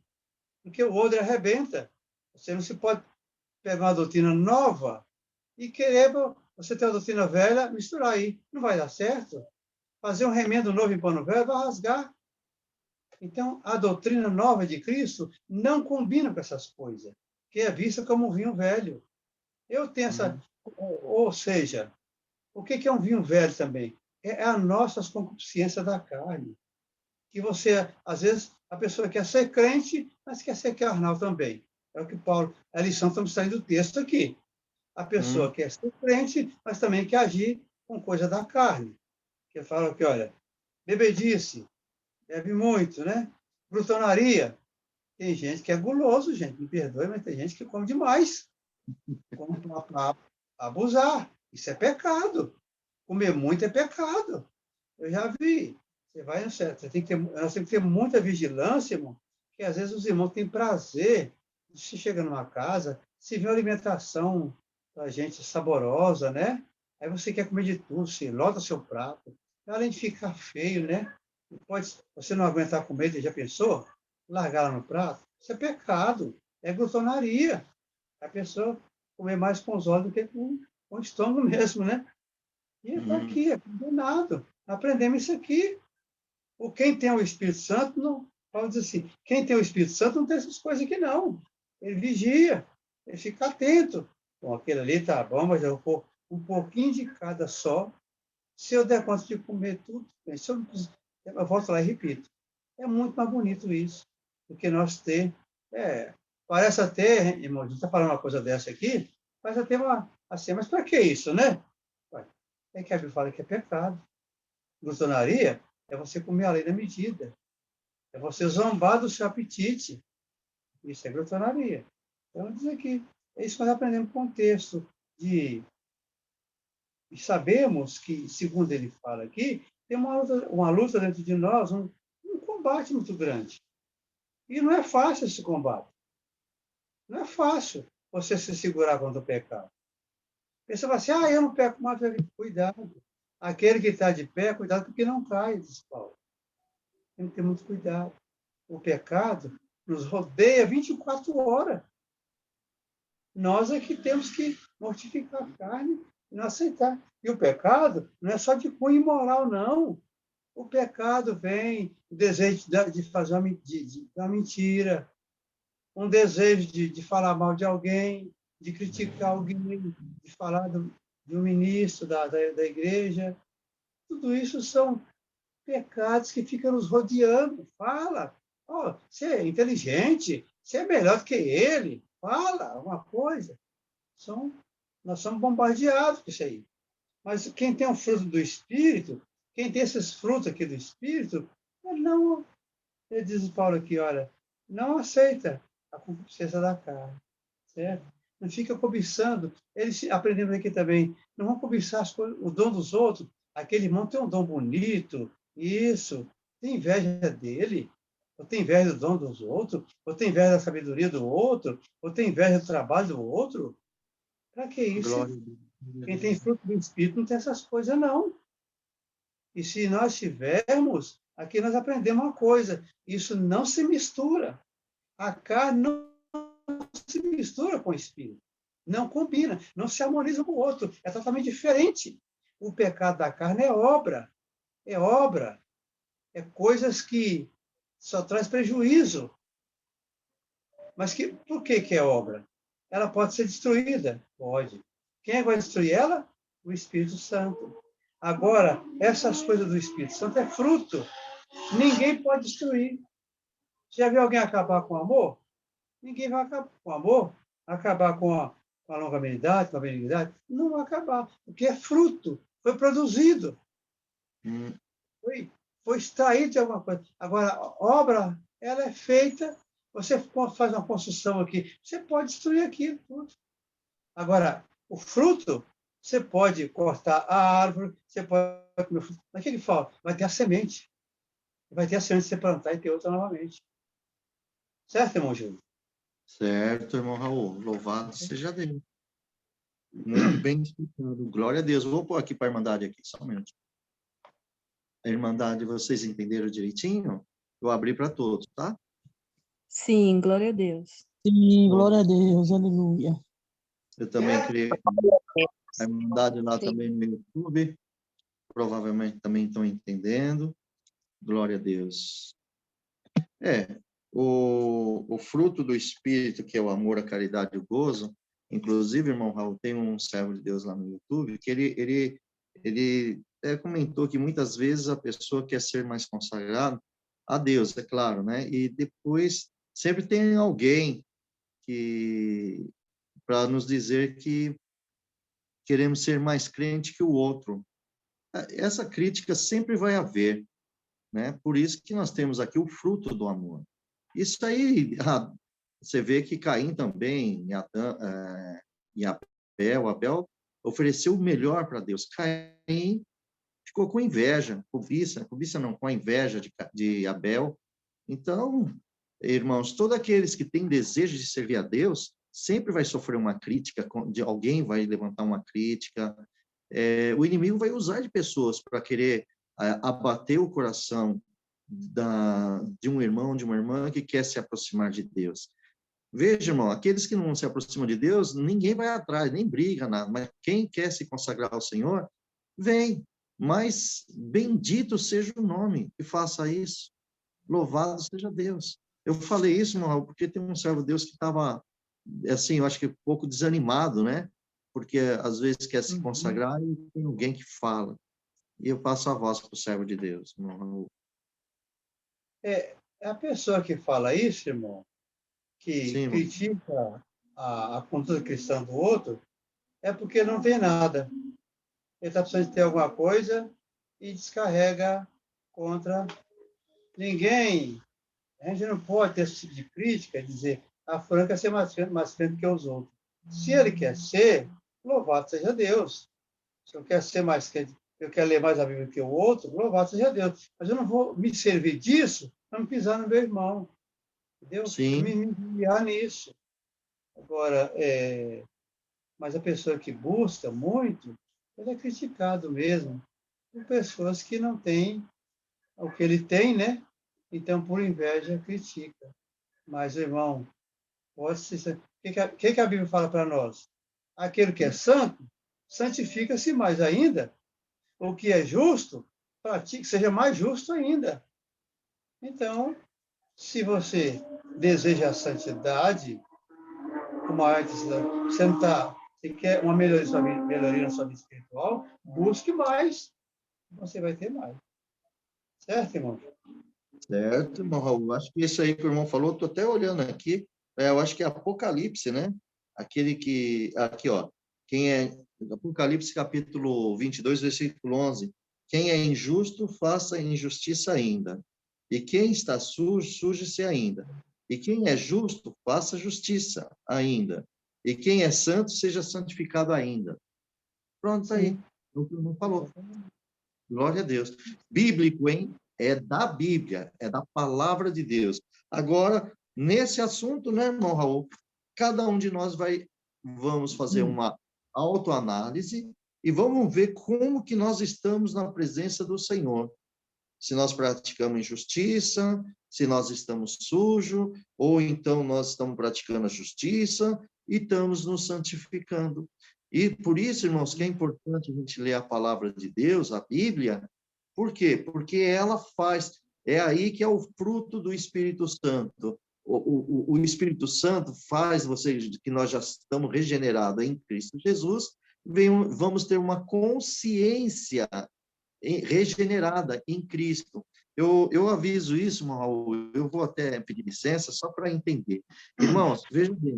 porque o odre arrebenta. Você não se pode pegar uma doutrina nova e querer você ter uma doutrina velha, misturar aí. Não vai dar certo. Fazer um remendo novo em pano velho vai rasgar. Então, a doutrina nova de Cristo não combina com essas coisas, que é vista como um vinho velho. Eu tenho essa... Ou seja, o que é um vinho velho também? É a nossa concupiscência da carne. Que você, às vezes, a pessoa quer ser crente, mas quer ser carnal também. É o que Paulo, a lição estamos saindo do texto aqui. A pessoa quer ser crente, mas também quer agir com coisa da carne. Que fala que, olha, bebedice, bebe muito, né? Glutonaria. Tem gente que é guloso, gente, me perdoe, mas tem gente que come demais. Come para abusar. Isso é pecado. Comer muito é pecado. Eu já vi. Você vai no certo. Nós temos que ter muita vigilância, irmão, porque às vezes os irmãos têm prazer de se chegar numa casa, se vê uma alimentação para gente saborosa, né? Aí você quer comer de tudo, você lota seu prato. Além de ficar feio, né? Pode, você não aguentar comer, já pensou? Largar lá no prato? Isso é pecado, é glutonaria. A pessoa comer mais com os olhos do que com o estômago mesmo, né? E está aqui, é condenado. Aprendemos isso aqui. Quem tem o Espírito Santo, não, Paulo diz assim, quem tem o Espírito Santo não tem essas coisas aqui, não. Ele vigia, ele fica atento. Bom, aquele ali está bom, mas eu vou um pouquinho de cada só. Se eu der conta de comer tudo, se eu volto lá e repito. É muito mais bonito isso do que nós ter. Parece até, irmão, a gente está falando uma coisa dessa aqui, parece até uma, assim, mas para que isso, né? É que a Bíblia fala que é pecado. Glutonaria é você comer além da medida. É você zombar do seu apetite. Isso é glutonaria. Então, diz aqui, é isso que nós aprendemos com o texto. E sabemos que, segundo ele fala aqui, tem uma luta dentro de nós, um combate muito grande. E não é fácil esse combate. Não é fácil você se segurar contra o pecado. Você vai assim, eu não peco mais, cuidado. Aquele que está de pé, cuidado porque não cai, diz Paulo. Tem que ter muito cuidado. O pecado nos rodeia 24 horas. Nós é que temos que mortificar a carne e não aceitar. E o pecado não é só de cunho imoral, não. O pecado vem o desejo de fazer uma mentira, um desejo de falar mal de alguém, de criticar alguém, de falar de um ministro da igreja. Tudo isso são pecados que ficam nos rodeando. Fala, você é inteligente, você é melhor do que ele. Fala alguma coisa. Nós somos bombardeados com isso aí. Mas quem tem o fruto do Espírito, quem tem esses frutos aqui do Espírito, não, ele diz o Paulo aqui, olha, não aceita a concupiscência da carne, certo? Não fica cobiçando. Eles aprendemos aqui também, não vão cobiçar o dom dos outros. Aquele irmão tem um dom bonito, isso, tem inveja dele, ou tem inveja do dom dos outros, ou tem inveja da sabedoria do outro, ou tem inveja do trabalho do outro. Para que isso? Glória a Deus. Quem tem fruto do Espírito não tem essas coisas, não. E se nós tivermos, aqui nós aprendemos uma coisa, isso não se mistura. A carne não se mistura com o Espírito. Não combina, não se harmoniza com o outro. É totalmente diferente. O pecado da carne é obra. É obra. É coisas que só traz prejuízo. Mas por que é obra? Ela pode ser destruída? Pode. Quem é que vai destruir ela? O Espírito Santo. Agora, essas coisas do Espírito Santo é fruto. Ninguém pode destruir. Já viu alguém acabar com o amor? Ninguém vai acabar com o amor. Acabar com a longanimidade, com a benignidade. Não vai acabar, porque é fruto. Foi produzido. Foi extraído de alguma coisa. Agora, a obra, ela é feita. Você faz uma construção aqui, você pode destruir aquilo tudo. Agora, o fruto, você pode cortar a árvore, você pode comer o fruto. Mas o que ele fala? Vai ter a semente. Vai ter a semente de você plantar e ter outra novamente. Certo, irmão Júlio? Certo, irmão Raul. Louvado seja Deus. Muito bem explicado. Glória a Deus. Vou pôr aqui para a Irmandade aqui, só um minuto. A Irmandade, vocês entenderam direitinho? Eu abri para todos, tá? Sim, glória a Deus. Sim, glória a Deus, aleluia. Eu também criei a Irmandade lá também no YouTube. Provavelmente também estão entendendo. Glória a Deus. O fruto do Espírito, que é o amor, a caridade e o gozo. Inclusive, irmão Raul, tem um servo de Deus lá no YouTube que ele comentou que muitas vezes a pessoa quer ser mais consagrada a Deus, é claro, né? E depois sempre tem alguém que para nos dizer que queremos ser mais crente que o outro. Essa crítica sempre vai haver, né? Por isso que nós temos aqui o fruto do amor. Isso aí, você vê que Caim também, e Abel ofereceu o melhor para Deus. Caim ficou com inveja, cobiça não, com a inveja de Abel. Então, irmãos, todos aqueles que têm desejo de servir a Deus, sempre vai sofrer uma crítica, de alguém vai levantar uma crítica. O inimigo vai usar de pessoas para querer abater o coração de um irmão, de uma irmã que quer se aproximar de Deus. Veja, irmão, aqueles que não se aproximam de Deus, ninguém vai atrás, nem briga, nada. Mas quem quer se consagrar ao Senhor, vem. Mas bendito seja o nome que faça isso. Louvado seja Deus. Eu falei isso, irmão, porque tem um servo de Deus que estava, assim, eu acho que um pouco desanimado, né? Porque às vezes quer se consagrar e tem alguém que fala. E eu passo a voz para o servo de Deus, irmão. A pessoa que fala isso, irmão, que Sim, critica a conduta cristã do outro, é porque não tem nada. Ele está precisando de ter alguma coisa e descarrega contra ninguém. A gente não pode ter esse tipo de crítica e dizer a fulano quer ser mais crente que os outros. Se ele quer ser, louvado seja Deus. Se eu quero ser mais crente, eu quero ler mais a Bíblia que o outro, louvado seja Deus. Mas eu não vou me servir disso para não pisar no meu irmão. Entendeu? sim. Me enviar nisso. Agora, mas a pessoa que busca muito, ele é criticado mesmo por pessoas que não têm o que ele tem, né? Então, por inveja, critica. Mas, irmão, o que a Bíblia fala para nós? Aquele que é santo, santifica-se mais ainda. O que é justo, pratique, seja mais justo ainda. Então, se você deseja a santidade, como antes, você quer uma melhoria na sua vida espiritual, busque mais, você vai ter mais. Certo, irmão? Certo, irmão Raul. Acho que isso aí que o irmão falou, estou até olhando aqui, eu acho que é Apocalipse, né? Aquele que, aqui, ó, Apocalipse capítulo 22, versículo 11. Quem é injusto, faça injustiça ainda. E quem está sujo, suje-se ainda. E quem é justo, faça justiça ainda. E quem é santo, seja santificado ainda. Pronto, tá aí. Não falou. Glória a Deus. Bíblico, hein? É da Bíblia, é da palavra de Deus. Agora, nesse assunto, né, irmão Raul? Cada um de nós vamos fazer uma autoanálise e vamos ver como que nós estamos na presença do Senhor. Se nós praticamos injustiça, se nós estamos sujos, ou então nós estamos praticando a justiça e estamos nos santificando. E por isso, irmãos, que é importante a gente ler a palavra de Deus, a Bíblia. Por quê? Porque ela faz, é aí que é o fruto do Espírito Santo. O Espírito Santo faz que nós já estamos regenerados em Cristo Jesus, vamos ter uma consciência regenerada em Cristo. Eu aviso isso, Raul, eu vou até pedir licença só para entender. Irmãos, vejam bem,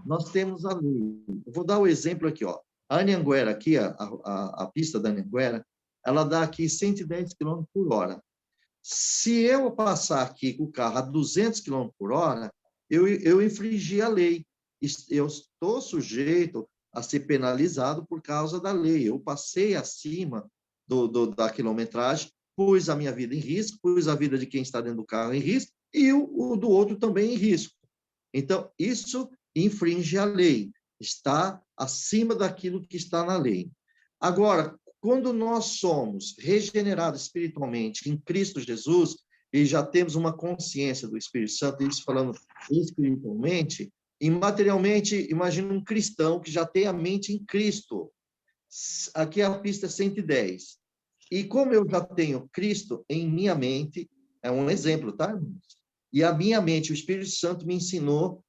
nós temos a lei. Eu vou dar o exemplo aqui, ó. A Anhanguera aqui, a pista da Anhanguera, ela dá aqui 110 km por hora. Se eu passar aqui com o carro a 200 km por hora, eu infringi a lei. Eu estou sujeito a ser penalizado por causa da lei. Eu passei acima da quilometragem, pus a minha vida em risco, pus a vida de quem está dentro do carro em risco e o do outro também em risco. Então, isso infringe a lei, está acima daquilo que está na lei. Agora, quando nós somos regenerados espiritualmente em Cristo Jesus e já temos uma consciência do Espírito Santo, isso falando espiritualmente, e materialmente, imagina um cristão que já tem a mente em Cristo. Aqui é a pista 110. E como eu já tenho Cristo em minha mente, é um exemplo, tá, irmãos? E a minha mente, o Espírito Santo me ensinou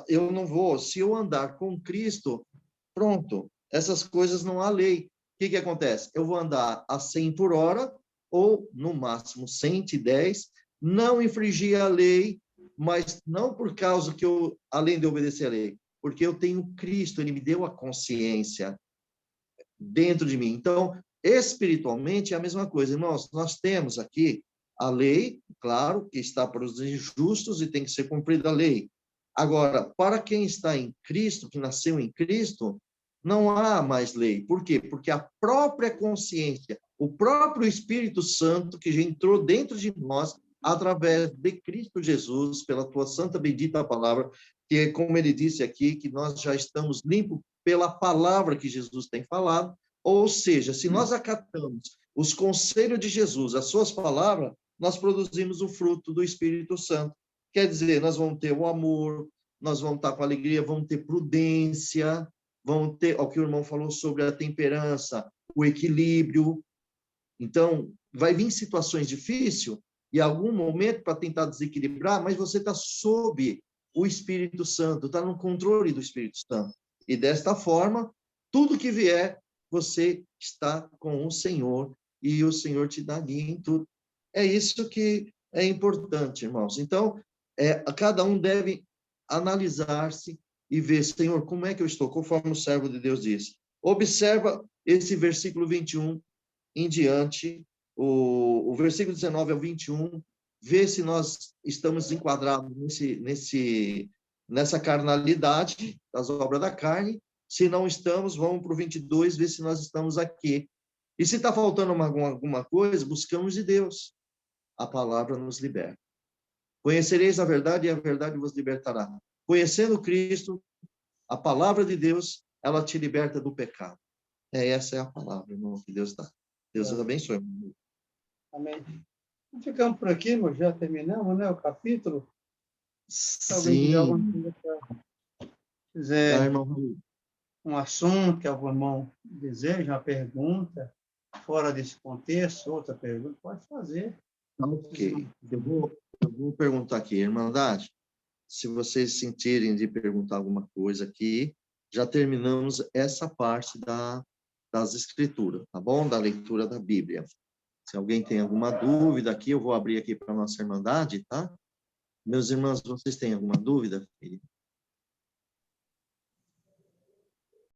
eu não vou, se eu andar com Cristo, pronto, essas coisas não há lei. O que acontece? Eu vou andar a 100 por hora, ou no máximo 110, não infringir a lei, mas não por causa que além de obedecer a lei, porque eu tenho Cristo, ele me deu a consciência dentro de mim. Então, espiritualmente é a mesma coisa. Irmãos, nós temos aqui a lei, claro, que está para os injustos e tem que ser cumprida a lei. Agora, para quem está em Cristo, que nasceu em Cristo, não há mais lei. Por quê? Porque a própria consciência, o próprio Espírito Santo que já entrou dentro de nós, através de Cristo Jesus, pela tua santa bendita palavra, que é como ele disse aqui, que nós já estamos limpos pela palavra que Jesus tem falado, ou seja, se nós acatamos os conselhos de Jesus, as suas palavras, nós produzimos o fruto do Espírito Santo. Quer dizer, nós vamos ter o amor, nós vamos estar com alegria, vamos ter prudência, vamos ter, o que o irmão falou sobre a temperança, o equilíbrio. Então, vai vir situações difíceis, e em algum momento, para tentar desequilibrar, mas você está sob o Espírito Santo, está no controle do Espírito Santo. E desta forma, tudo que vier, você está com o Senhor e o Senhor te dá guia em tudo. É isso que é importante, irmãos. Então, cada um deve analisar-se e ver, Senhor, como é que eu estou? Conforme o servo de Deus disse. Observa esse versículo 21 em diante, o versículo 19 ao 21, vê se nós estamos enquadrados nessa carnalidade das obras da carne. Se não estamos, vamos para o 22, ver se nós estamos aqui. E se está faltando alguma coisa, buscamos de Deus. A palavra nos liberta. Conhecereis a verdade e a verdade vos libertará. Conhecendo Cristo, a palavra de Deus, ela te liberta do pecado. Essa é a palavra, irmão, que Deus dá. Deus abençoe. Irmão. Amém. Ficamos por aqui, mas já terminamos, né, o capítulo. Sim. Quiser um assunto que algum irmão deseja, uma pergunta, fora desse contexto, outra pergunta, pode fazer. Ok. Eu vou perguntar aqui, Irmandade, se vocês sentirem de perguntar alguma coisa aqui, já terminamos essa parte das escrituras, tá bom? Da leitura da Bíblia. Se alguém tem alguma dúvida aqui, eu vou abrir aqui para a nossa Irmandade, tá? Meus irmãos, vocês têm alguma dúvida?